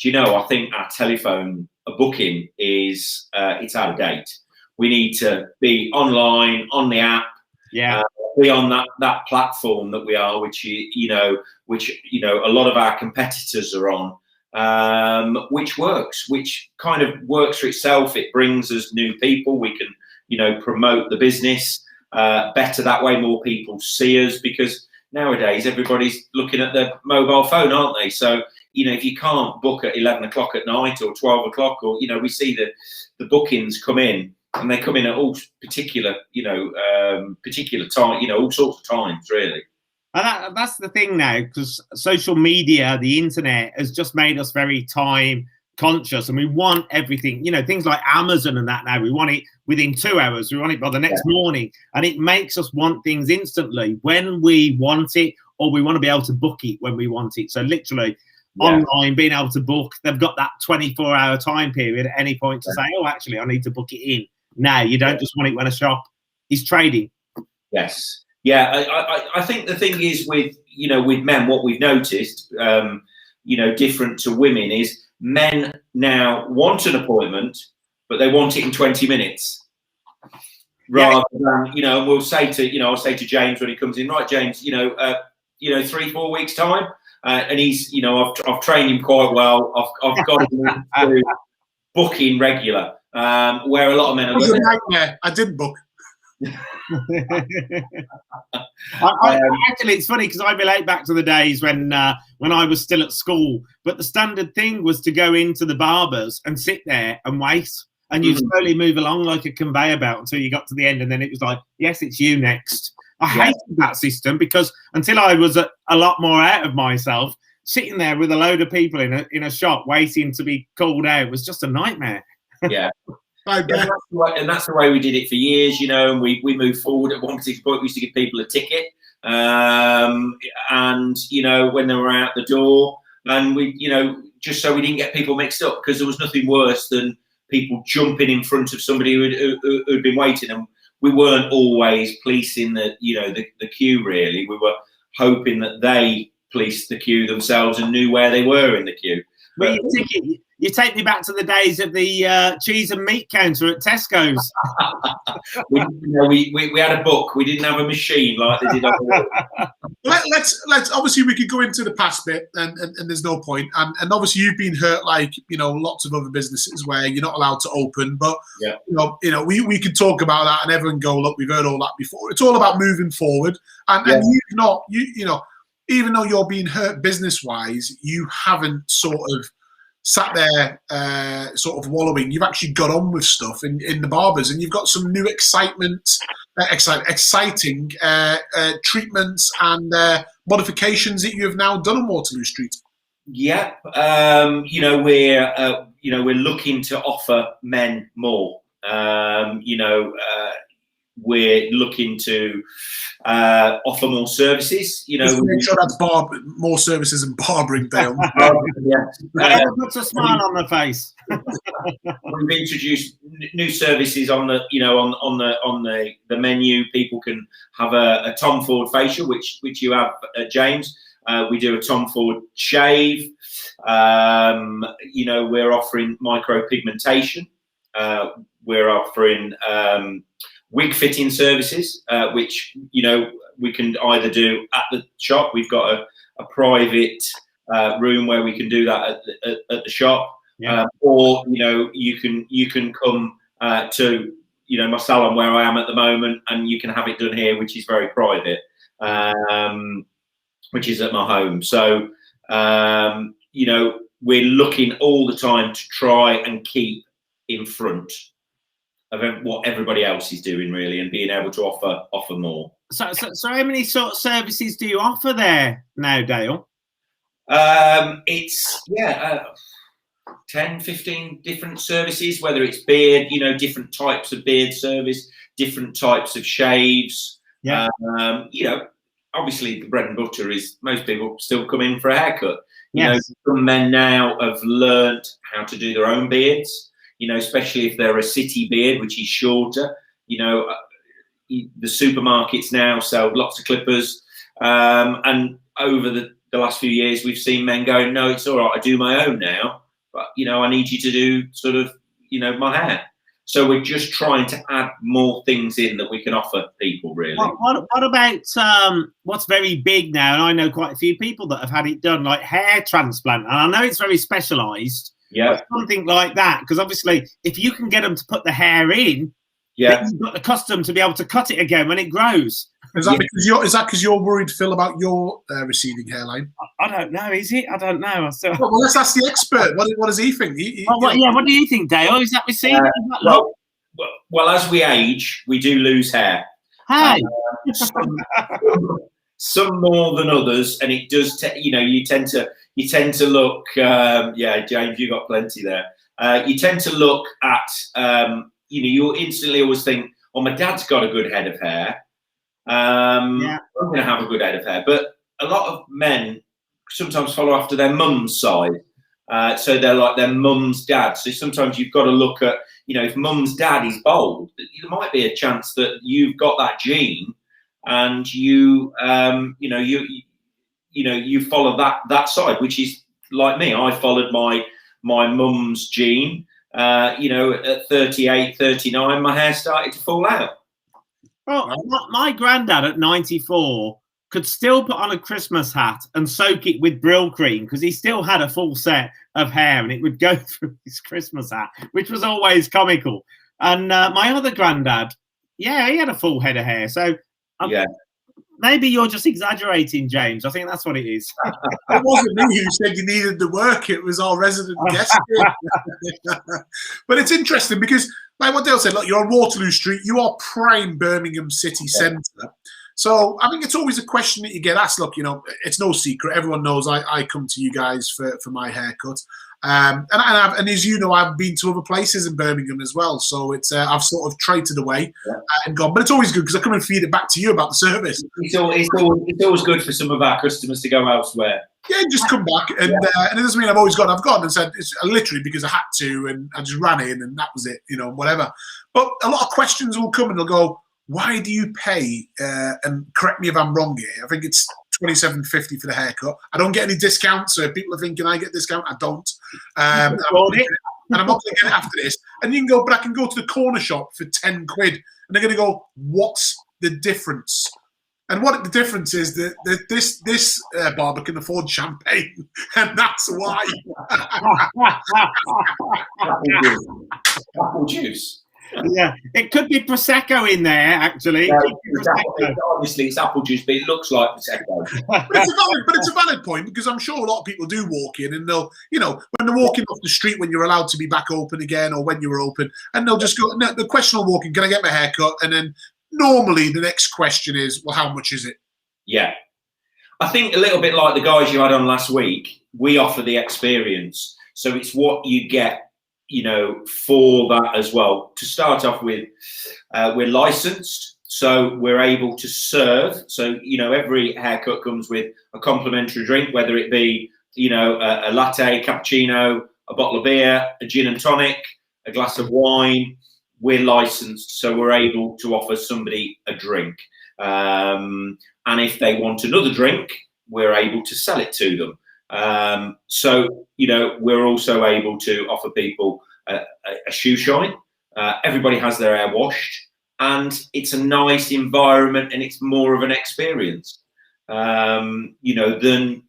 I think our telephone booking is it's out of date. We need to be online on the app. Yeah. Be on that platform that we are, which a lot of our competitors are on. Which kind of works for itself. It brings us new people. We can promote the business better that way. More people see us, because nowadays everybody's looking at their mobile phone, aren't they? So, if you can't book at 11 o'clock at night or 12 o'clock, or, we see the bookings come in, and they come in at all particular time, all sorts of times, really. And that's the thing now, because social media, the internet, has just made us very time conscious, and we want everything, things like Amazon and that now. We want it within 2 hours. We want it by the next morning, and it makes us want things instantly when we want it, or we want to be able to book it when we want it. So literally online, being able to book, they've got that 24-hour time period at any point to say, oh, actually, I need to book it in now. You don't just want it when a shop is trading. Yes. Yeah, I think the thing is with men, what we've noticed, different to women, is men now want an appointment, but they want it in 20 minutes. Rather than, we'll say to, I'll say to James when he comes in, right, James, 3-4 weeks time, and he's, I've trained him quite well. I've got him to booking regular, where a lot of men are. It was a nightmare. I didn't book. Actually, it's funny because I relate back to the days when I was still at school, but the standard thing was to go into the barbers and sit there and wait, and you slowly move along like a conveyor belt until you got to the end, and then it was like, yes, it's you next. I hated that system, because until I was a lot more out of myself, sitting there with a load of people in a shop waiting to be called out was just a nightmare. Yeah. And that's the way we did it for years, and we moved forward. At one particular point, we used to give people a ticket, and when they were out the door, and we, just so we didn't get people mixed up, because there was nothing worse than people jumping in front of somebody who'd been waiting, and we weren't always policing the queue. Really, we were hoping that they policed the queue themselves and knew where they were in the queue. But you take me back to the days of the cheese and meat counter at Tesco's. we had a book. We didn't have a machine like they did. Let's obviously we could go into the past bit, and there's no point. And obviously you've been hurt like lots of other businesses where you're not allowed to open. But we could talk about that, and everyone go, look, we've heard all that before. It's all about moving forward, and you've not even though you're being hurt business-wise, you haven't sort of sat there sort of wallowing. You've actually got on with stuff in the barbers, and you've got some new exciting treatments and modifications that you have now done on Waterloo Street. Yep. We're looking to offer men more. We're looking to offer more services. Just make sure that's more services and barbering, Dale. Puts a smile on the face. We've introduced new services on the the menu. People can have a Tom Ford facial, which you have, James. We do a Tom Ford shave. We're offering micropigmentation. We're offering wig fitting services, which we can either do at the shop. We've got a private room where we can do that at the shop, or you can come to my salon where I am at the moment, and you can have it done here, which is very private, which is at my home. So we're looking all the time to try and keep in front of what everybody else is doing, really, and being able to offer more. So how many sort of services do you offer there now, Dale? It's 10, 15 different services, whether it's beard, different types of beard service, different types of shaves. Yeah. Obviously the bread and butter is most people still come in for a haircut. Some men now have learned how to do their own beards. Especially if they're a city beard, which is shorter. The supermarkets now sell lots of clippers. And over the last few years, we've seen men going, no, it's all right, I do my own now. But, I need you to do sort of, my hair. So we're just trying to add more things in that we can offer people, really. What about what's very big now? And I know quite a few people that have had it done, like hair transplant. And I know it's very specialised. Yeah, something like that, because obviously if you can get them to put the hair in Yeah. You've got accustomed to be able to cut it again when it grows. Is that because you're worried, Phil, about your receding hairline? I don't know. Is it? I don't know. Well, let's ask the expert. What does he think? What do you think, Dale? Is that receding? Well, as we age, we do lose hair. Hey. Some more than others, and it does. You tend to look. James, you got plenty there. You tend to look at. You instantly always think, "Oh, my dad's got a good head of hair. I'm going to have a good head of hair." But a lot of men sometimes follow after their mum's side, so they're like their mum's dad. So sometimes you've got to look at, if mum's dad is bald, there might be a chance that you've got that gene, and you follow that side, which is like me. I followed my mum's gene. At 38, 39, my hair started to fall out. Well, my granddad at 94 could still put on a Christmas hat and soak it with Brill cream because he still had a full set of hair and it would go through his Christmas hat, which was always comical. And my other granddad, he had a full head of hair. So maybe you're just exaggerating, James. I think that's what it is. It wasn't me who said you needed the work. It was our resident guest. But it's interesting because, like what Dale said, look, you're on Waterloo Street. You are prime Birmingham city centre. So I think it's always a question that you get asked. Look, it's no secret. Everyone knows I come to you guys for my haircut. And as you know, I've been to other places in Birmingham as well. So it's I've sort of traded away and gone. But it's always good because I come and feed it back to you about the service. It's always good for some of our customers to go elsewhere. Yeah, just come back. And it doesn't mean I've gone and said it's literally because I had to and I just ran in and that was it, whatever. But a lot of questions will come and they'll go, why do you pay, and correct me if I'm wrong here, I think it's $27.50 for the haircut. I don't get any discounts, so if people are thinking I get a discount, I don't. And I'm not going to get it after this. And you can go, but I can go to the corner shop for 10 quid, and they're going to go, what's the difference? And what the difference is that this barber can afford champagne, and that's why. Apple juice. Yeah, it could be Prosecco in there, actually. Obviously, it's apple juice, but it looks like Prosecco. But it's a valid point because I'm sure a lot of people do walk in and they'll, when they're walking off the street when you're allowed to be back open again or when you're open, and they'll just go, no, the question will walk in, can I get my hair cut? And then normally the next question is, well, how much is it? Yeah. I think a little bit like the guys you had on last week, we offer the experience. So it's what you get, for that as well. To start off with, we're licensed, so we're able to serve. So, every haircut comes with a complimentary drink, whether it be, a latte, cappuccino, a bottle of beer, a gin and tonic, a glass of wine. We're licensed, so we're able to offer somebody a drink. And if they want another drink, we're able to sell it to them. So, we're also able to offer people a shoe shine. Everybody has their hair washed, and it's a nice environment, and it's more of an experience, than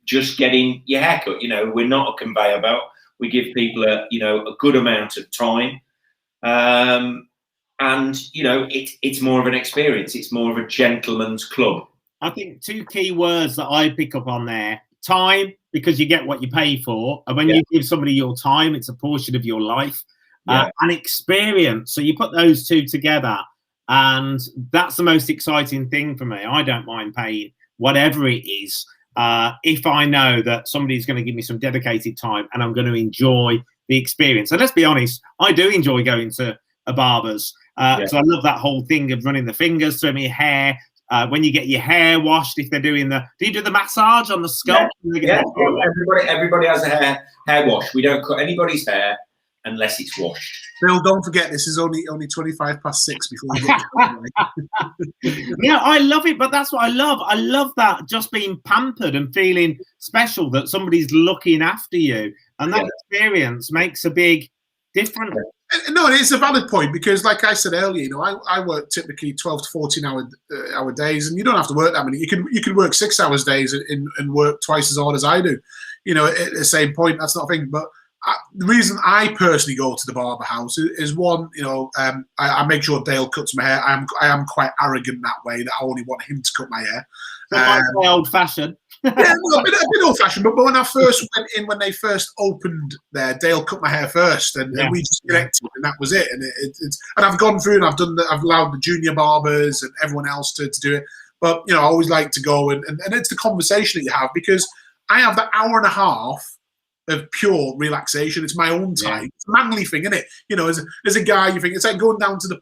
just getting your hair cut. We're not a conveyor belt. We give people a good amount of time. And it's more of an experience. It's more of a gentleman's club. I think two key words that I pick up on there: time, because you get what you pay for, and when you give somebody your time, it's a portion of your life, and experience. So you put those two together, and that's the most exciting thing for me. I don't mind paying whatever it is if I know that somebody's going to give me some dedicated time and I'm going to enjoy the experience. And let's be honest, I do enjoy going to a barber's. So I love that whole thing of running the fingers through my hair. When you get your hair washed, if they're doing do you do the massage on the scalp? Yeah. Everybody has a hair wash. We don't cut anybody's hair unless it's washed. Bill, don't forget this is only 6:25 before we get to Yeah, I love it, but that's what I love. I love that, just being pampered and feeling special, that somebody's looking after you, and that experience makes a big difference. No, it's a valid point because, like I said earlier, I work typically 12 to 14 hour days, and you don't have to work that many. You can work 6 hours days and work twice as hard as I do. At the same point, that's not a thing. But the reason I personally go to the barber house is one, I make sure Dale cuts my hair. I am quite arrogant that way, that I only want him to cut my hair. Old fashioned. Yeah, a bit old fashioned. But when I first went in, when they first opened there, Dale cut my hair first, and we just connected, and that was it. And and I've gone through and I've allowed the junior barbers and everyone else to do it. But I always like to go and it's the conversation that you have, because I have that hour and a half of pure relaxation. It's my own time. It's a manly thing, isn't it? As a guy, you think it's like going down to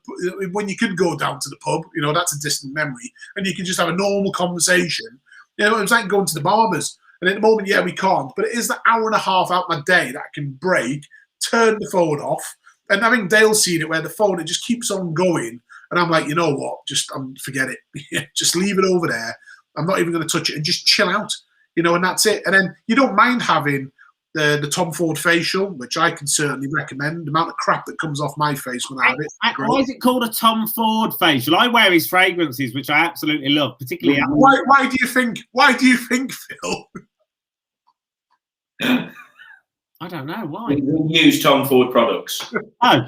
when you could go down to the pub. That's a distant memory, and you can just have a normal conversation. It's like going to the barbers. And at the moment, we can't. But it is the hour and a half out my day that I can break, turn the phone off. And I think Dale's seen it, where the phone, it just keeps on going. And I'm like, you know what? Just forget it. Just leave it over there. I'm not even going to touch it, and just chill out. And that's it. And then you don't mind having the Tom Ford facial, which I can certainly recommend. The amount of crap that comes off my face when I have it. Why is it called a Tom Ford facial? I wear his fragrances, which I absolutely love, particularly. Why do you think? Why do you think, Phil? I don't know why. We use Tom Ford products. Oh.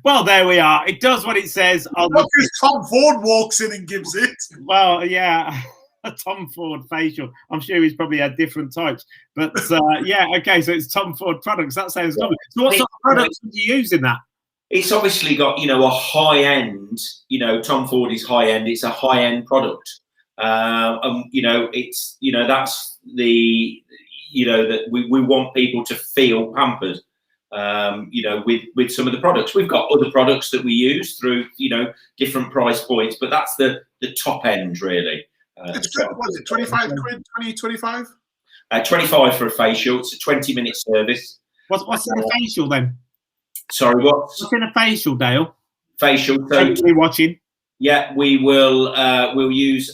Well, there we are. It does what it says. Because Tom Ford walks in and gives it. Well, yeah. A Tom Ford facial. I'm sure he's probably had different types, but okay. So it's Tom Ford products. That sounds lovely. So what sort of products would you use in that? It's obviously got a high end. Tom Ford is high end. It's a high end product, and it's that's the that we want people to feel pampered. With some of the products, we've got other products that we use through different price points, but that's the top end really. It's good. What is it, 25 quid, 25? 25 for a facial. It's a 20-minute service. What's in a facial then? Sorry, what's in a facial, Dale? Facial. So you're watching. Yeah, we will. We'll use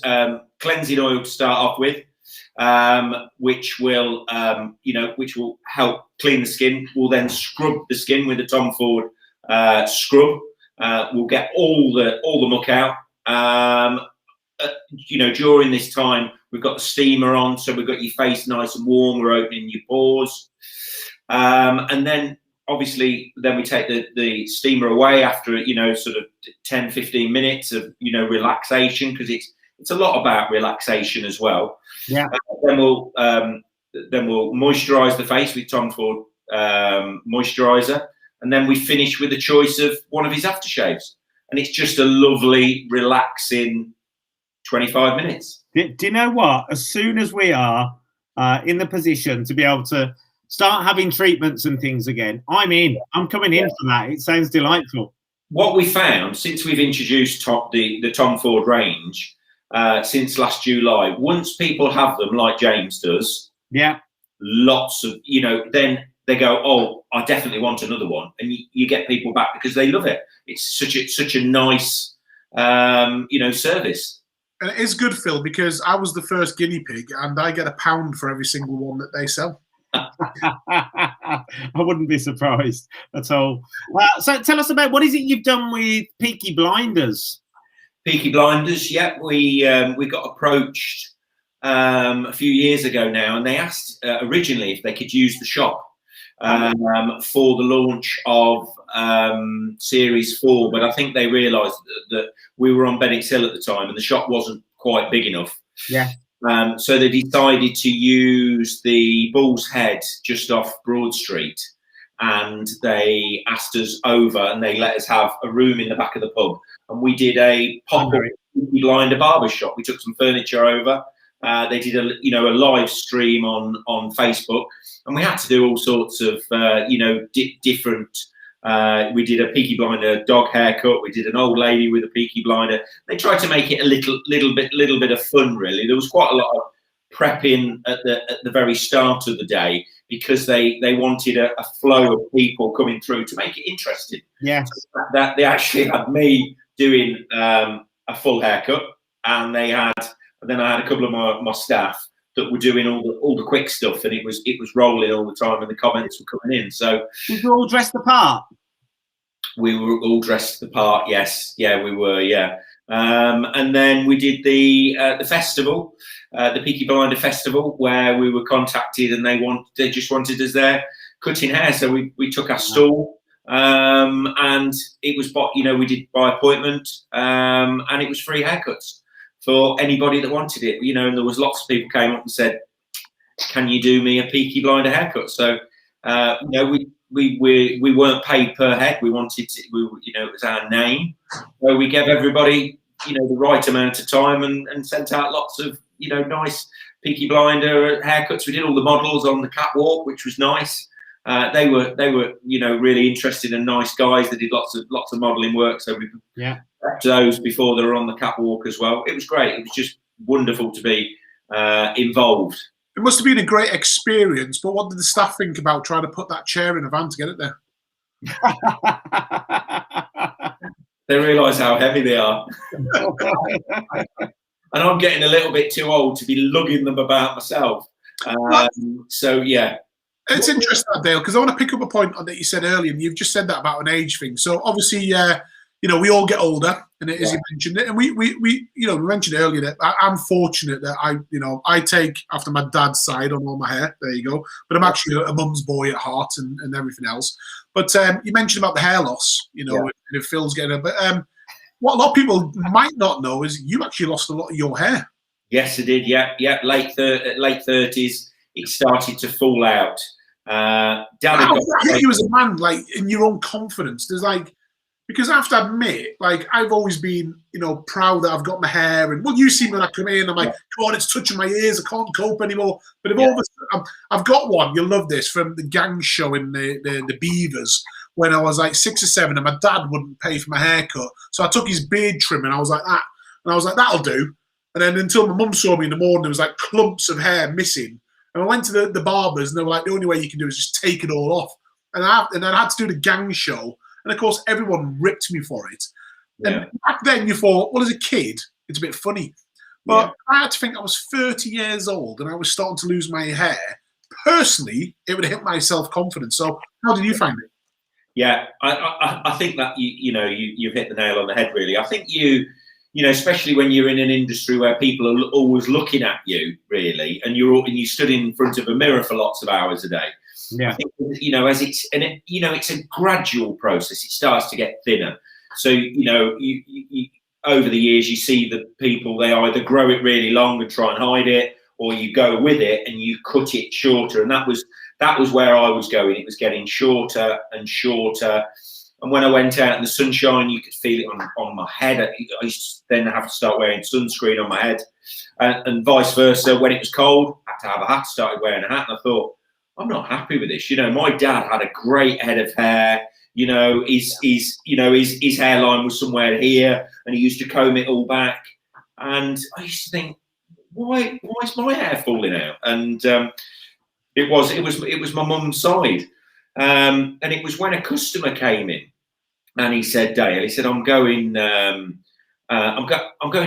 cleansing oil to start off with, which will help clean the skin. We'll then scrub the skin with the Tom Ford scrub. We'll get all the muck out. During this time, we've got the steamer on, so we've got your face nice and warm. We're opening your pores, and then obviously, then we take the steamer away after sort of 10-15 minutes of relaxation, because it's a lot about relaxation as well. Yeah. Then we'll moisturise the face with Tom Ford moisturiser, and then we finish with a choice of one of his aftershaves, and it's just a lovely, relaxing 25 minutes. Do you know what? As soon as we are in the position to be able to start having treatments and things again, I'm in. I'm coming in for that. It sounds delightful. What we found since we've introduced the Tom Ford range since last July, once people have them, like James does, lots of then they go, oh, I definitely want another one, and you get people back because they love it. It's such a nice service. And it is good, Phil, because I was the first guinea pig, and I get £1 for every single one that they sell. I wouldn't be surprised at all. So tell us about, what is it you've done with Peaky Blinders? Peaky Blinders, yeah. We got approached a few years ago now, and they asked originally if they could use the shop for the launch of Series 4, but I think they realised that we were on Bennings Hill at the time, and the shop wasn't quite big enough. Yeah. So they decided to use the Bull's Head just off Broad Street, and they asked us over, and they let us have a room in the back of the pub, and we did a pop-up blinder barber shop. We took some furniture over. They did a live stream on Facebook, and we had to do all sorts of different. We did a Peaky Blinder dog haircut. We did an old lady with a Peaky Blinder. They tried to make it a little bit of fun. Really, there was quite a lot of prepping at the very start of the day, because they wanted a flow of people coming through to make it interesting. Yeah, so that they actually had me doing a full haircut, and then I had a couple of my staff that were doing all the quick stuff, and it was rolling all the time, and the comments were coming in. So did you all dress the part? We were all dressed the part. Yes, yeah, we were. Yeah, And then we did the festival, the Peaky Blinder Festival, where we were contacted and they just wanted us there cutting hair. So we took our stall, and it was we did by appointment, and it was free haircuts for anybody that wanted it. And there was lots of people came up and said, "Can you do me a Peaky Blinder haircut?" So we weren't paid per head. We wanted to, it was our name. So we gave everybody, the right amount of time and sent out lots of, nice Peaky Blinder haircuts. We did all the models on the catwalk, which was nice. They were, really interested and nice guys. They did lots of modelling work. So we prepped those before they were on the catwalk as well. It was great. It was just wonderful to be involved. It must have been a great experience, but what did the staff think about trying to put that chair in a van to get it there? They realise how heavy they are. And I'm getting a little bit too old to be lugging them about myself. So, yeah. It's interesting, Dale, because I want to pick up a point that you said earlier, and you've just said that about an age thing. So, obviously, we all get older, and as you mentioned it, and we mentioned earlier that I'm fortunate that I take after my dad's side on all my hair. There you go. But I'm actually a mum's boy at heart and everything else. But you mentioned about the hair loss, if Phil's getting but what a lot of people might not know is you actually lost a lot of your hair. Yes, I did. Yeah. Late 30s, it started to fall out. Dad how hit you as a man, like in your own confidence? There's because I have to admit, I've always been, proud that I've got my hair. And you see me when I come in, I'm like, come on, it's touching my ears. I can't cope anymore. But if all of a sudden, I've got one, you'll love this, from the gang show in the Beavers when I was like 6 or 7 and my dad wouldn't pay for my haircut. So I took his beard trim and I was like that. And I was like, that'll do. And then until my mum saw me in the morning, there was like clumps of hair missing. And I went to the barbers and they were like, the only way you can do is just take it all off. And then I had to do the gang show. And of course, everyone ripped me for it. And back then you thought, well, as a kid, it's a bit funny. But I had to think I was 30 years old and I was starting to lose my hair. Personally, it would hit my self-confidence. So how did you find it? Yeah, I think that, you've hit the nail on the head, really. I think especially when you're in an industry where people are always looking at you, really, and you stood in front of a mirror for lots of hours a day. Yeah. I think, it's a gradual process. It starts to get thinner. So, you over the years, you see the people, they either grow it really long and try and hide it, or you go with it and you cut it shorter. And that was where I was going. It was getting shorter and shorter. And when I went out in the sunshine, you could feel it on my head. I used to then have to start wearing sunscreen on my head, and vice versa. When it was cold, I had to have a hat, started wearing a hat. And I thought, I'm not happy with this. My dad had a great head of hair. His hairline was somewhere here, and he used to comb it all back. And I used to think, why is my hair falling out? And it was my mum's side. And it was when a customer came in, and he said, Dale, I'm going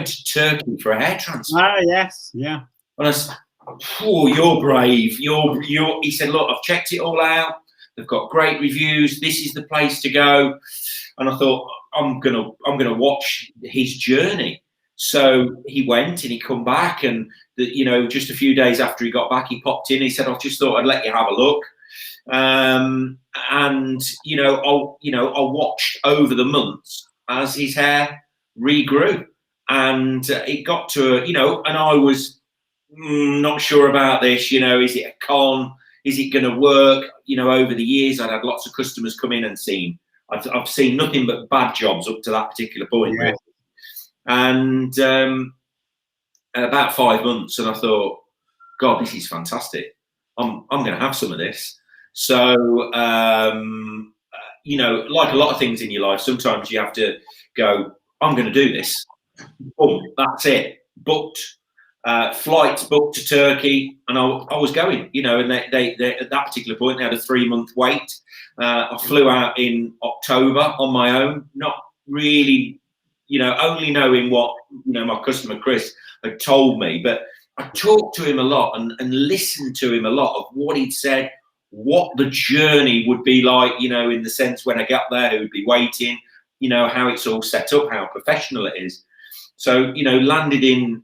to Turkey for a hair transplant. Ah, yes, yeah. And I said, oh, you're brave. He said, look, I've checked it all out. They've got great reviews. This is the place to go. And I thought, I'm gonna watch his journey. So he went and he come back, and just a few days after he got back, he popped in. He said, I just thought I'd let you have a look. And I watched over the months as his hair regrew, and it got to and I was not sure about this. Is it a con? Is it going to work? Over the years, I'd had lots of customers come in and seen. I've seen nothing but bad jobs up to that particular point. Yeah. Really. And about 5 months, and I thought, God, this is fantastic. I'm going to have some of this. So, like a lot of things in your life, sometimes you have to go, I'm going to do this. Boom, that's it. Booked. Flights booked to Turkey, and I was going, and they at that particular point, they had a 3-month wait. I flew out in October on my own, not really, only knowing what, my customer, Chris, had told me. But I talked to him a lot and listened to him a lot of what he'd said, what the journey would be like, in the sense when I got there, who would be waiting, how it's all set up, how professional it is. So, you know, landed in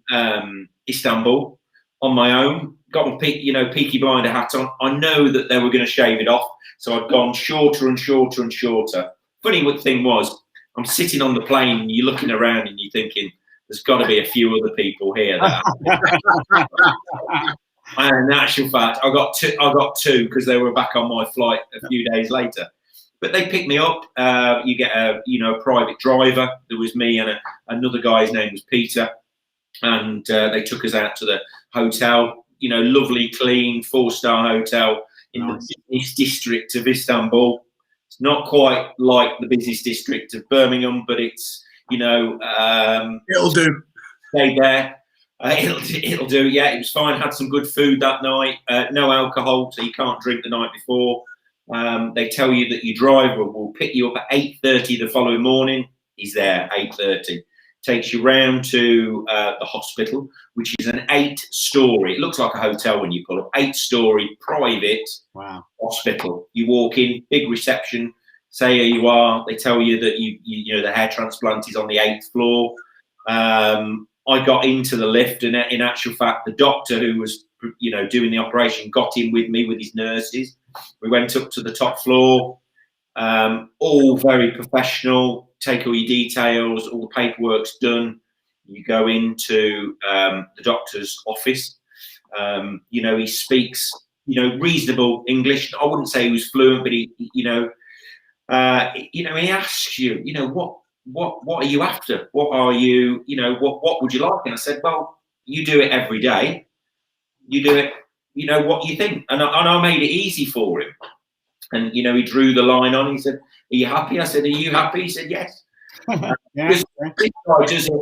Istanbul on my own, got my Peaky Blinder hat on. I know that they were going to shave it off, so I'd gone shorter and shorter and shorter. Funny thing was, I'm sitting on the plane and you're looking around and you're thinking, there's got to be a few other people here. And in actual fact, I got two because they were back on my flight a few days later. But they picked me up. You get a private driver. There was me and another guy. His name was Peter, and they took us out to the hotel. You know, lovely, clean, 4-star hotel in the business district of Istanbul. It's not quite like the business district of Birmingham, but it's it'll do. Stayed there. It'll do. Yeah, it was fine. Had some good food that night. No alcohol, so you can't drink the night before. They tell you that your driver will pick you up at 8:30 the following morning. He's there 8:30. Takes you round to the hospital, which is an 8-story. It looks like a hotel when you pull up. 8-story private hospital. You walk in, big reception. Say who you are. They tell you that you know the hair transplant is on the 8th floor. I got into the lift, and in actual fact, the doctor who was doing the operation got in with me with his nurses. We went up to the top floor, all very professional, take all your details, all the paperwork's done. You go into the doctor's office. He speaks, reasonable English. I wouldn't say he was fluent, but he asks you, what are you after? What are you, what would you like? And I said, well, you do it every day. You do it, what you think. And I made it easy for him. And, he drew the line on. He said, are you happy? I said, are you happy? He said, yes. This guy does it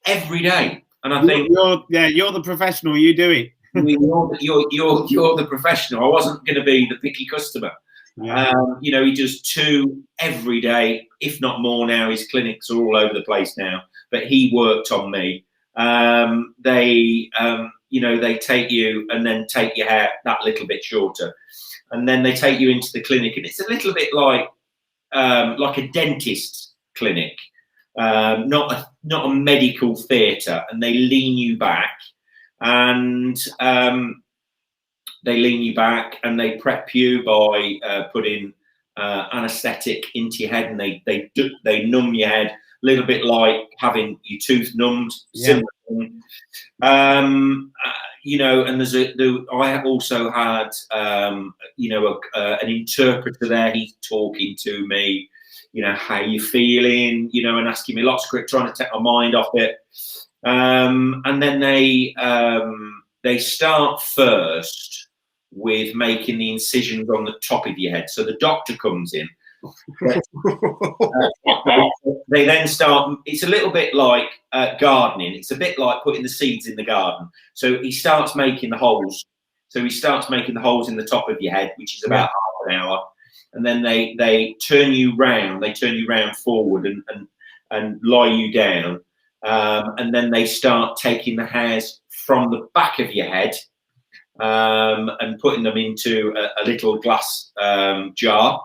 every day. And I think you're the professional. You do it. you're the professional. I wasn't going to be the picky customer. Yeah. He does 2 every day, if not more now. His clinics are all over the place now, but he worked on me. They take you and then take your hair that little bit shorter, and then they take you into the clinic, and it's a little bit like a dentist's clinic, not a medical theatre, and they lean you back, and they prep you by putting anaesthetic into your head, and they numb your head, a little bit like having your tooth numbed. Yeah. And I also had an interpreter there. He's talking to me, how you feeling, and asking me lots of quick, trying to take my mind off it. And then they start first with making the incisions on the top of your head. So the doctor comes in. They then start. It's a little bit like gardening. It's a bit like putting the seeds in the garden. So he starts making the holes. So he starts making the holes in the top of your head, which is about half an hour. And then they turn you round. They turn you round forward and lie you down. And then they start taking the hairs from the back of your head and putting them into a little glass jar.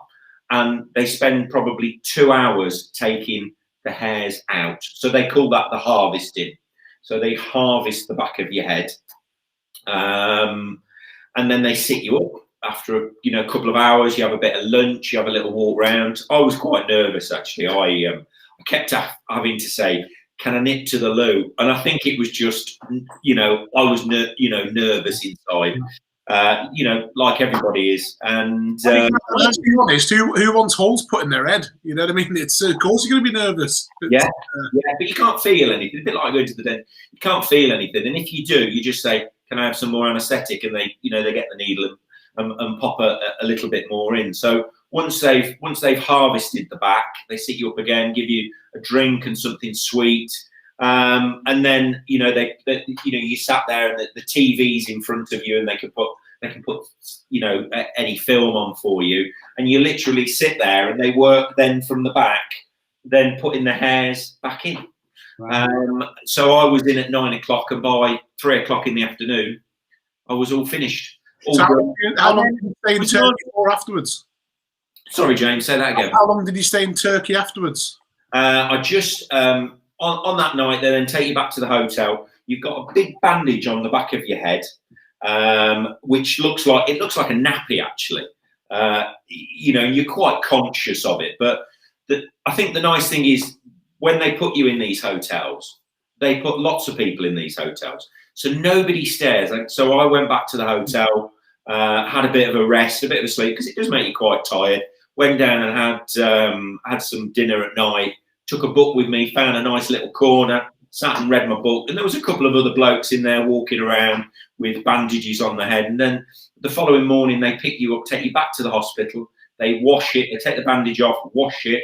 And they spend probably 2 hours taking the hairs out. So they call that the harvesting. So they harvest the back of your head. And then they sit you up. After a couple of hours, you have a bit of lunch, you have a little walk round. I was quite nervous, actually. I kept having to say, can I nip to the loo? And I think it was just, I was nervous inside. Like everybody is. And let's be honest, who wants holes put in their head? You know what I mean? It's of course you're going to be nervous. But you can't feel anything. A bit like going to the dentist. You can't feel anything, and if you do, you just say, "Can I have some more anaesthetic?" And they get the needle and pop a little bit more in. So once they've harvested the back, they sit you up again, give you a drink and something sweet. And then you sat there and the TV's in front of you, and they can put any film on for you, and you literally sit there and they work then from the back, then putting the hairs back in. Wow. So I was in at 9 o'clock, and by 3 o'clock in the afternoon, I was all finished. So how long did you stay in Turkey for afterwards? Sorry, James, say that again. How long did you stay in Turkey afterwards? I just on that night, they then take you back to the hotel. You've got a big bandage on the back of your head, which looks like a nappy actually. You know, you're quite conscious of it. But I think the nice thing is when they put you in these hotels, they put lots of people in these hotels, so nobody stares. So I went back to the hotel, had a bit of a rest, a bit of a sleep, because it does make you quite tired. Went down and had some dinner at night. Took a book with me, found a nice little corner, sat and read my book. And there was a couple of other blokes in there walking around with bandages on their head. And then the following morning, they pick you up, take you back to the hospital. They wash it, they take the bandage off, wash it,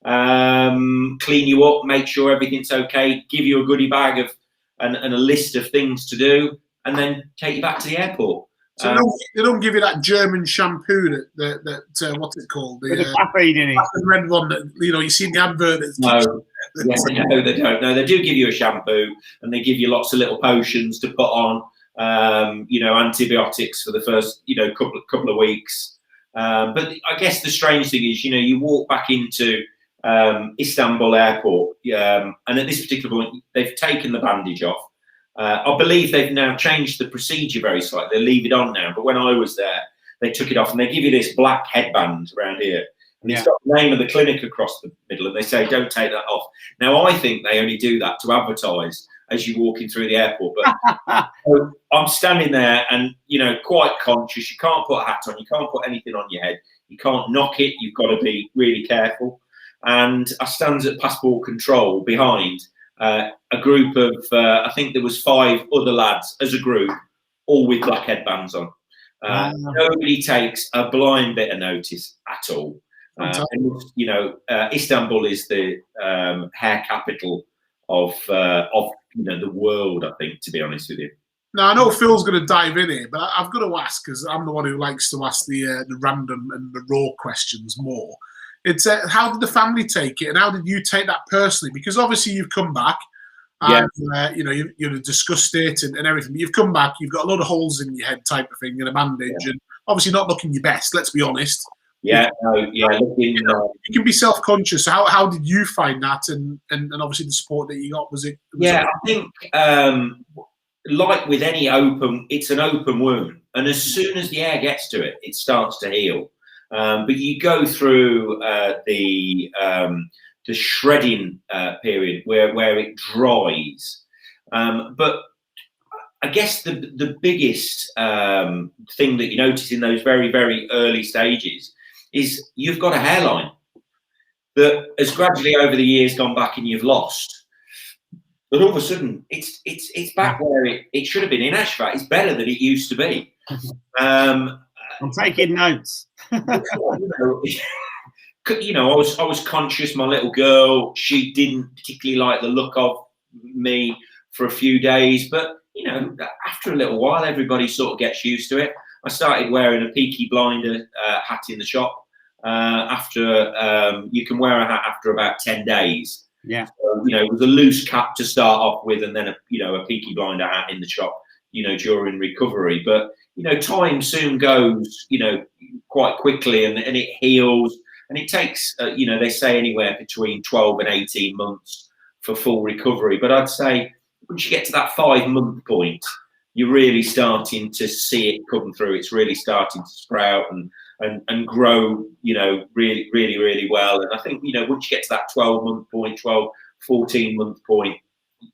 clean you up, make sure everything's okay, give you a goodie bag of and a list of things to do, and then take you back to the airport. So they don't give you that German shampoo that what's it called? With the caffeine in it. The red one that, you know, you see in the advert. No, they don't. No, they do give you a shampoo, and they give you lots of little potions to put on. You know, antibiotics for the first, you know, couple of weeks. But I guess the strange thing is, you know, you walk back into Istanbul airport, and at this particular point, they've taken the bandage off. I believe they've now changed the procedure very slightly. They leave it on now, but when I was there, they took it off, and they give you this black headband around here, and it's got the name of the clinic across the middle, and they say, don't take that off. Now, I think they only do that to advertise as you're walking through the airport, but so I'm standing there and, you know, quite conscious. You can't put a hat on, you can't put anything on your head, you can't knock it, you've got to be really careful. And I stand at passport control behind a group of, I think there was 5 other lads as a group, all with black headbands on. Nobody takes a blind bit of notice at all. And, you know, Istanbul is the hair capital of you know, the world, I think, to be honest with you. Now, I know Phil's going to dive in here, but I've got to ask, because I'm the one who likes to ask the random and the raw questions more. It's how did the family take it, and how did you take that personally? Because obviously you've come back, and you know, you've discussed it and everything. But you've come back, you've got a lot of holes in your head, type of thing, and a bandage, and obviously not looking your best. Let's be honest. Looking, you can be self-conscious. How did you find that, and obviously the support that you got? Was it I think like with any open, it's an open wound, and as soon as the air gets to it, it starts to heal. But you go through the shredding period where it dries. But I guess the biggest thing that you notice in those very, very early stages is you've got a hairline that has gradually over the years gone back and you've lost. But all of a sudden, it's back where it should have been. In Ashvat, it's better than it used to be. I'm taking notes. You know, I was conscious. My little girl, she didn't particularly like the look of me for a few days, but you know, after a little while, everybody sort of gets used to it. I started wearing a Peaky Blinder hat in the shop. After you can wear a hat after about 10 days. Yeah. So, you know, it was a loose cap to start off with, and then a Peaky Blinder hat in the shop, you know, during recovery. But you know, time soon goes, you know, quite quickly, and it heals, and it takes, you know, they say anywhere between 12 and 18 months for full recovery. But I'd say once you get to that 5-month point, you're really starting to see it come through. It's really starting to sprout and grow, you know, really, really, really well. And I think, you know, once you get to that 12-month point, 14-month point,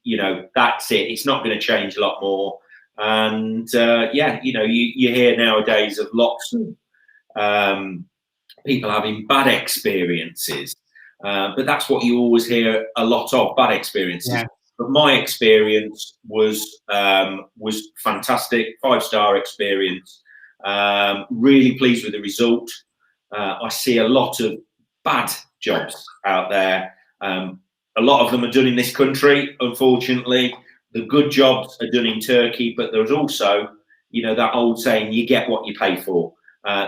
you know, that's it. It's not going to change a lot more. And you know, you hear nowadays of lots of people having bad experiences, but that's what you always hear a lot of, bad experiences. Yeah. But my experience was fantastic, 5-star experience. Really pleased with the result. I see a lot of bad jobs out there. A lot of them are done in this country, unfortunately. The good jobs are done in Turkey, but there's also, you know, that old saying, you get what you pay for.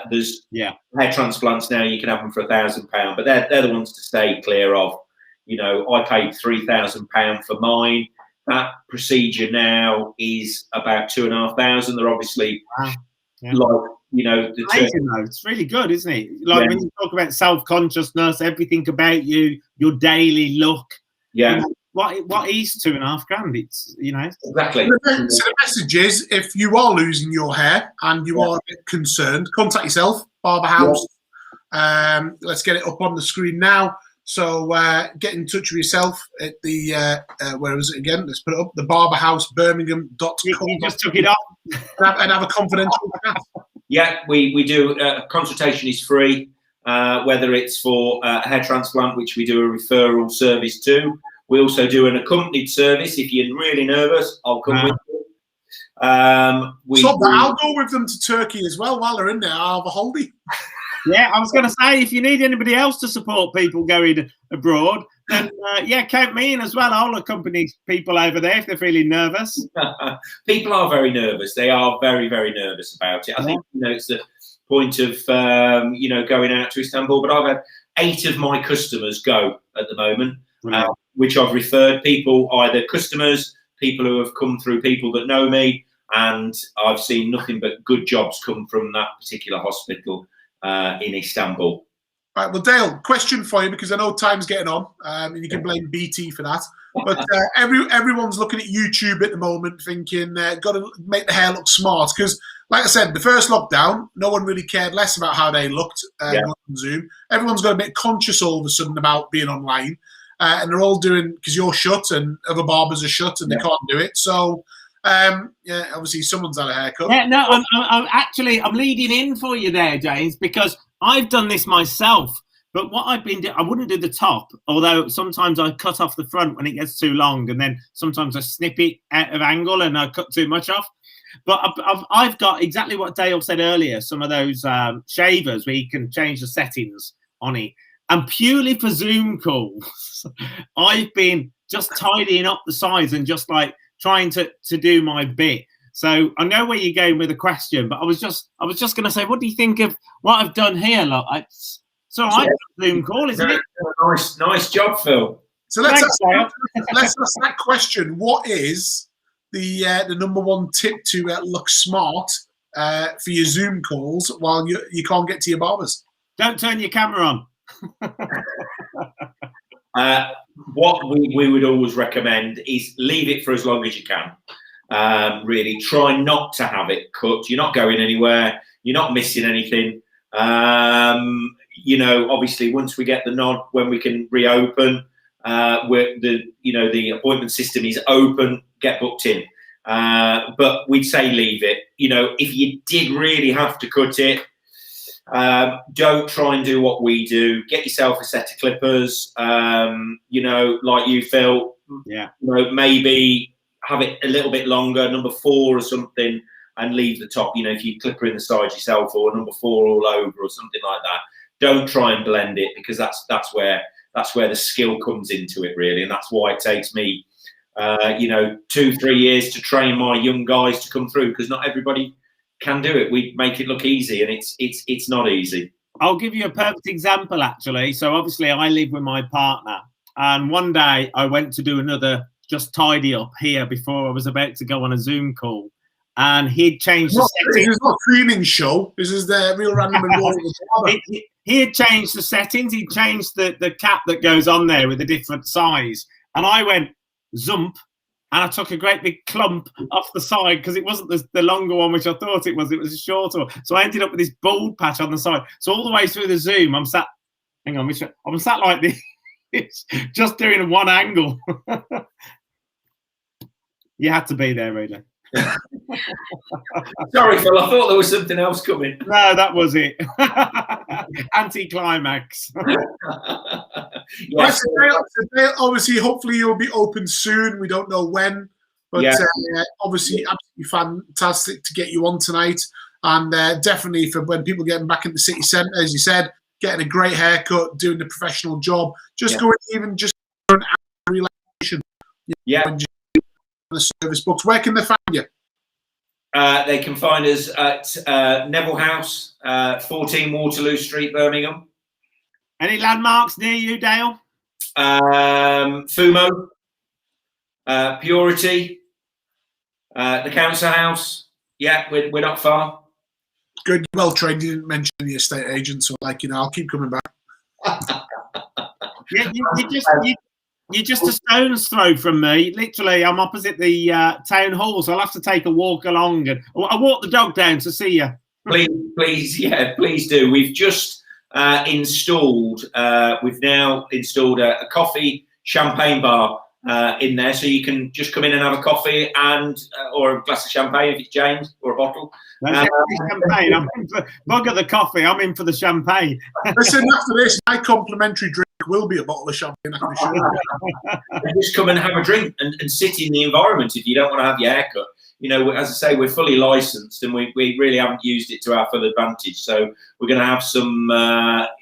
There's hair transplants now, you can have them for £1,000, but they're the ones to stay clear of. You know, I paid £3,000 for mine. That procedure now is about £2,500. They're obviously like, you know, it's really good, isn't it? Like when you talk about self-consciousness, everything about you, your daily look. Yeah. You know, what is £2.5 grand? It's, you know. Exactly. So the message is, if you are losing your hair and you are a bit concerned, contact yourself, Barber House. Let's get it up on the screen now. So get in touch with yourself at the where is it again? Let's put it up. The barberhousebirmingham.com. You just took it off. And have a confidential chat. Yeah, we do. Consultation is free, whether it's for a hair transplant, which we do a referral service to. We also do an accompanied service. If you're really nervous, I'll come with you. I'll go with them to Turkey as well while they're in there. I'll have a holiday. Yeah, I was going to say, if you need anybody else to support people going abroad, then count me in as well. I'll accompany people over there if they're feeling nervous. People are very nervous. They are very, very nervous about it. I think it's the point of going out to Istanbul. But I've had 8 of my customers go at the moment, which I've referred people, either customers, people who have come through, people that know me, and I've seen nothing but good jobs come from that particular hospital in Istanbul. Right, well, Dale, question for you, because I know time's getting on, and you can blame BT for that. But everyone's looking at YouTube at the moment, thinking, got to make the hair look smart. Because, like I said, the first lockdown, no one really cared less about how they looked on Zoom. Everyone's got a bit conscious all of a sudden about being online, and they're all doing, because you're shut and other barbers are shut and they can't do it. So, obviously someone's had a haircut. Yeah, no, I'm leading in for you there, James, because I've done this myself. But what I've been doing, I wouldn't do the top, although sometimes I cut off the front when it gets too long, and then sometimes I snip it out of angle and I cut too much off. But I've got exactly what Dale said earlier, some of those shavers where you can change the settings on it. And purely for Zoom calls, I've been just tidying up the sides and just like trying to do my bit. So I know where you're going with the question, but I was just going to say, what do you think of what I've done here? Look, it's all right. Zoom call, isn't it? Nice job, Phil. So let's ask that question. What is the #1 tip to look smart for your Zoom calls while you can't get to your barbers? Don't turn your camera on. What we would always recommend is leave it for as long as you can. Really try not to have it cut. You're not going anywhere. You're not missing anything. Obviously once we get the nod when we can reopen, where the appointment system is open, get booked in. But we'd say leave it. If you did really have to cut it, don't try and do what we do. Get yourself a set of clippers, like you, Phil. Yeah. Maybe have it a little bit longer, #4 or something, and leave the top. If you clipper in the side yourself, or #4 all over, or something like that. Don't try and blend it, because that's where the skill comes into it, really, and that's why it takes me, 2-3 years to train my young guys to come through, because not everybody can do it. We make it look easy, and it's not easy. I'll give you a perfect example, actually. So obviously I live with my partner, and one day I went to do another just tidy up here before I was about to go on a Zoom call, and he'd changed the settings. This is not a cleaning show. This is the real random and raw. He had changed the settings. He changed the cap that goes on there with a different size, and I went zump. And I took a great big clump off the side, because it wasn't the longer one, which I thought it was. It was a shorter one. So I ended up with this bald patch on the side. So all the way through the Zoom, I'm sat like this, just doing one angle. You had to be there, really. Sorry, Phil. I thought there was something else coming. No, that was it. Anti-climax. Yes. Right, so obviously, hopefully you'll be open soon. We don't know when, but obviously absolutely fantastic to get you on tonight, and definitely for when people getting back in the city centre, as you said, getting a great haircut, doing the professional job, going even just for an hour relaxation. The service books. Where can they find you? They can find us at Neville House, 14 Waterloo Street, Birmingham. Any landmarks near you, Dale? Fumo, Purity, the Council House. Yeah, we're not far. Good, well trained. You didn't mention the estate agent, so I'll keep coming back. you're just a stone's throw from me. Literally, I'm opposite the town hall, so I'll have to take a walk along, and I'll walk the dog down to see you. Please, yeah, please do. We've just installed. We've now installed a coffee champagne bar in there, so you can just come in and have a coffee and or a glass of champagne if it's James, or a bottle. Champagne. I'm in for bugger the coffee. I'm in for the champagne. Listen, after this, my complimentary drink will be a bottle of champagne. I can assure you. Just come and have a drink and sit in the environment if you don't want to have your hair cut. You know, as I say, we're fully licensed and we really haven't used it to our full advantage. So we're going to have some,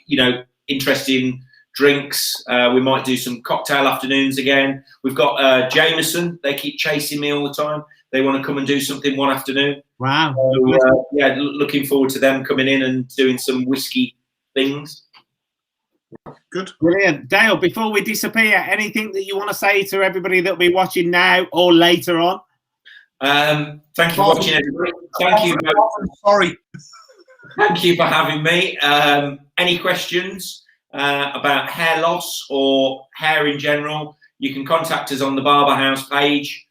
you know, interesting drinks. We might do some cocktail afternoons again. We've got Jameson. They keep chasing me all the time. They want to come and do something one afternoon. Wow. So, yeah, looking forward to them coming in and doing some whiskey things. Good. Brilliant. Dale, before we disappear, anything that you want to say to everybody that'll be watching now or later on? Thank you for watching, everybody. Thank you. Sorry. Thank you for having me. Any questions about hair loss or hair in general, you can contact us on the Barber House page.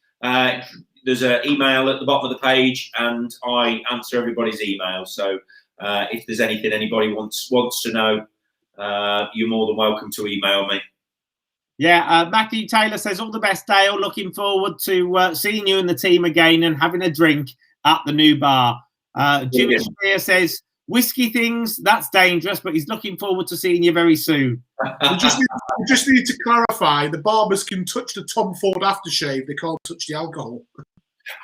There's an email at the bottom of the page, and I answer everybody's email. So if there's anything anybody wants to know, you're more than welcome to email me. Yeah, Matthew Taylor says, all the best, Dale. Looking forward to seeing you and the team again and having a drink at the new bar. Jimmy Spear says, whiskey things, that's dangerous, but he's looking forward to seeing you very soon. We just need to clarify, the barbers can touch the Tom Ford aftershave, they can't touch the alcohol.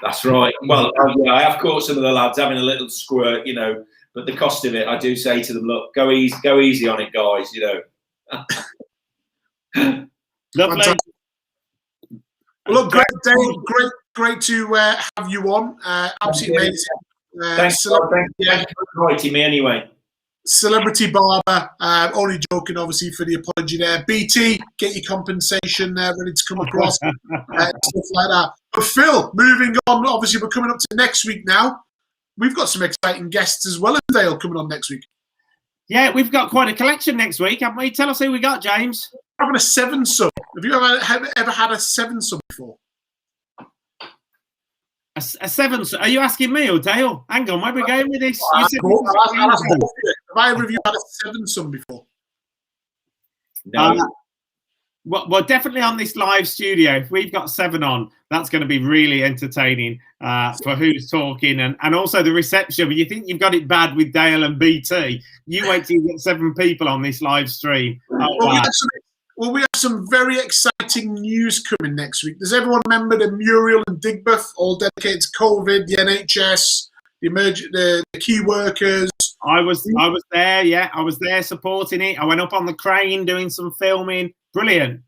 That's right. Well, yeah, I have caught some of the lads having a little squirt, you know, but the cost of it, I do say to them, look, go easy on it, guys, you know. Lovely. Look, great, Dave. Great to have you on. Absolutely amazing. Thanks for inviting me anyway. Celebrity barber. Only joking, obviously, for the apology there. BT, get your compensation ready to come across. Stuff like that. But Phil, moving on. Obviously, we're coming up to next week now. We've got some exciting guests as well as Dale coming on next week. Yeah, we've got quite a collection next week, haven't we? Tell us who we got, James. Having a 7-son. Have you ever had a 7-son before? A 7-son? Are you asking me or Dale? Hang on, where are we going with this? Have either of you had a 7-son before? No. Well, definitely on this live studio. If we've got 7 on, that's going to be really entertaining for who's talking and also the reception. But you think you've got it bad with Dale and BT. You wait till you get 7 people on this live stream. We have some very exciting news coming next week. Does everyone remember the Muriel and Digbeth, all dedicated to COVID, the NHS, the key workers? I was there, yeah. I was there supporting it. I went up on the crane doing some filming. Brilliant.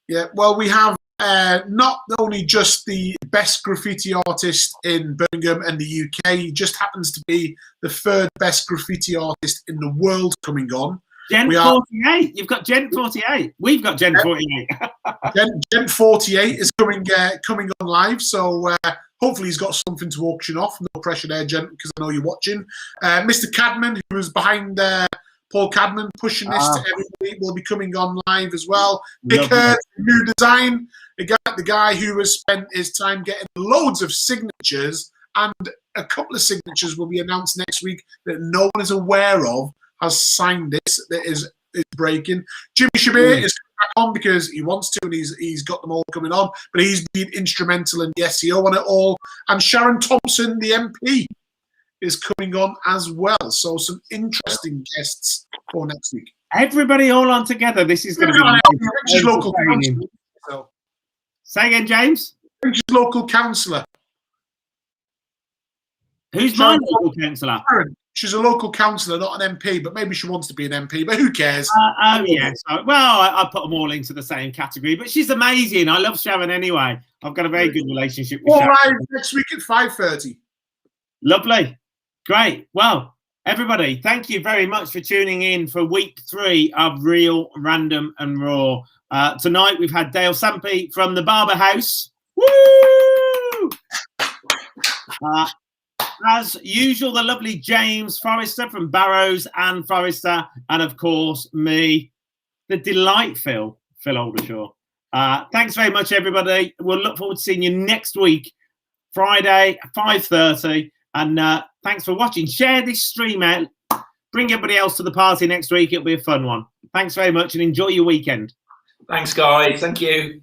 Yeah, well, we have not only just the best graffiti artist in Birmingham and the UK, he just happens to be the 3rd best graffiti artist in the world coming on. Gen 48. You've got Gen 48. We've got Gen 48. Gen 48 is coming on live, so hopefully he's got something to auction off. No pressure there, Gen, because I know you're watching. Mr. Cadman, who was behind Paul Cadman, pushing this to everybody, will be coming on live as well. Dicker, new design. The guy who has spent his time getting loads of signatures, and a couple of signatures will be announced next week that no one is aware of, has signed this, that is breaking. Jimmy Shabir is coming back on because he wants to, and he's got them all coming on, but he's been instrumental in the SEO on it all. And Sharon Thompson, the MP, is coming on as well. So some interesting guests for next week. Everybody all on together. This is going to be local councillor. So. Say again, James. She's local councillor. Who's my local councillor? She's a local councillor, not an MP, but maybe she wants to be an MP, but who cares? Yes. Well, I put them all into the same category, but she's amazing. I love Sharon anyway. I've got a very good relationship with Sharon. All right, next week at 5:30. Lovely. Great. Well, everybody, thank you very much for tuning in for week 3 of Real, Random and Raw. Tonight, we've had Dale Sampy from the Barber House. Woo! As usual, the lovely James Forrester from Barrows and Forrester, and of course me, the delightful Phil Aldershaw. Thanks very much, everybody. We'll look forward to seeing you next week, Friday, 5:30. And thanks for watching. Share this stream out. Bring everybody else to the party next week. It'll be a fun one. Thanks very much and enjoy your weekend. Thanks, guys. Thank you.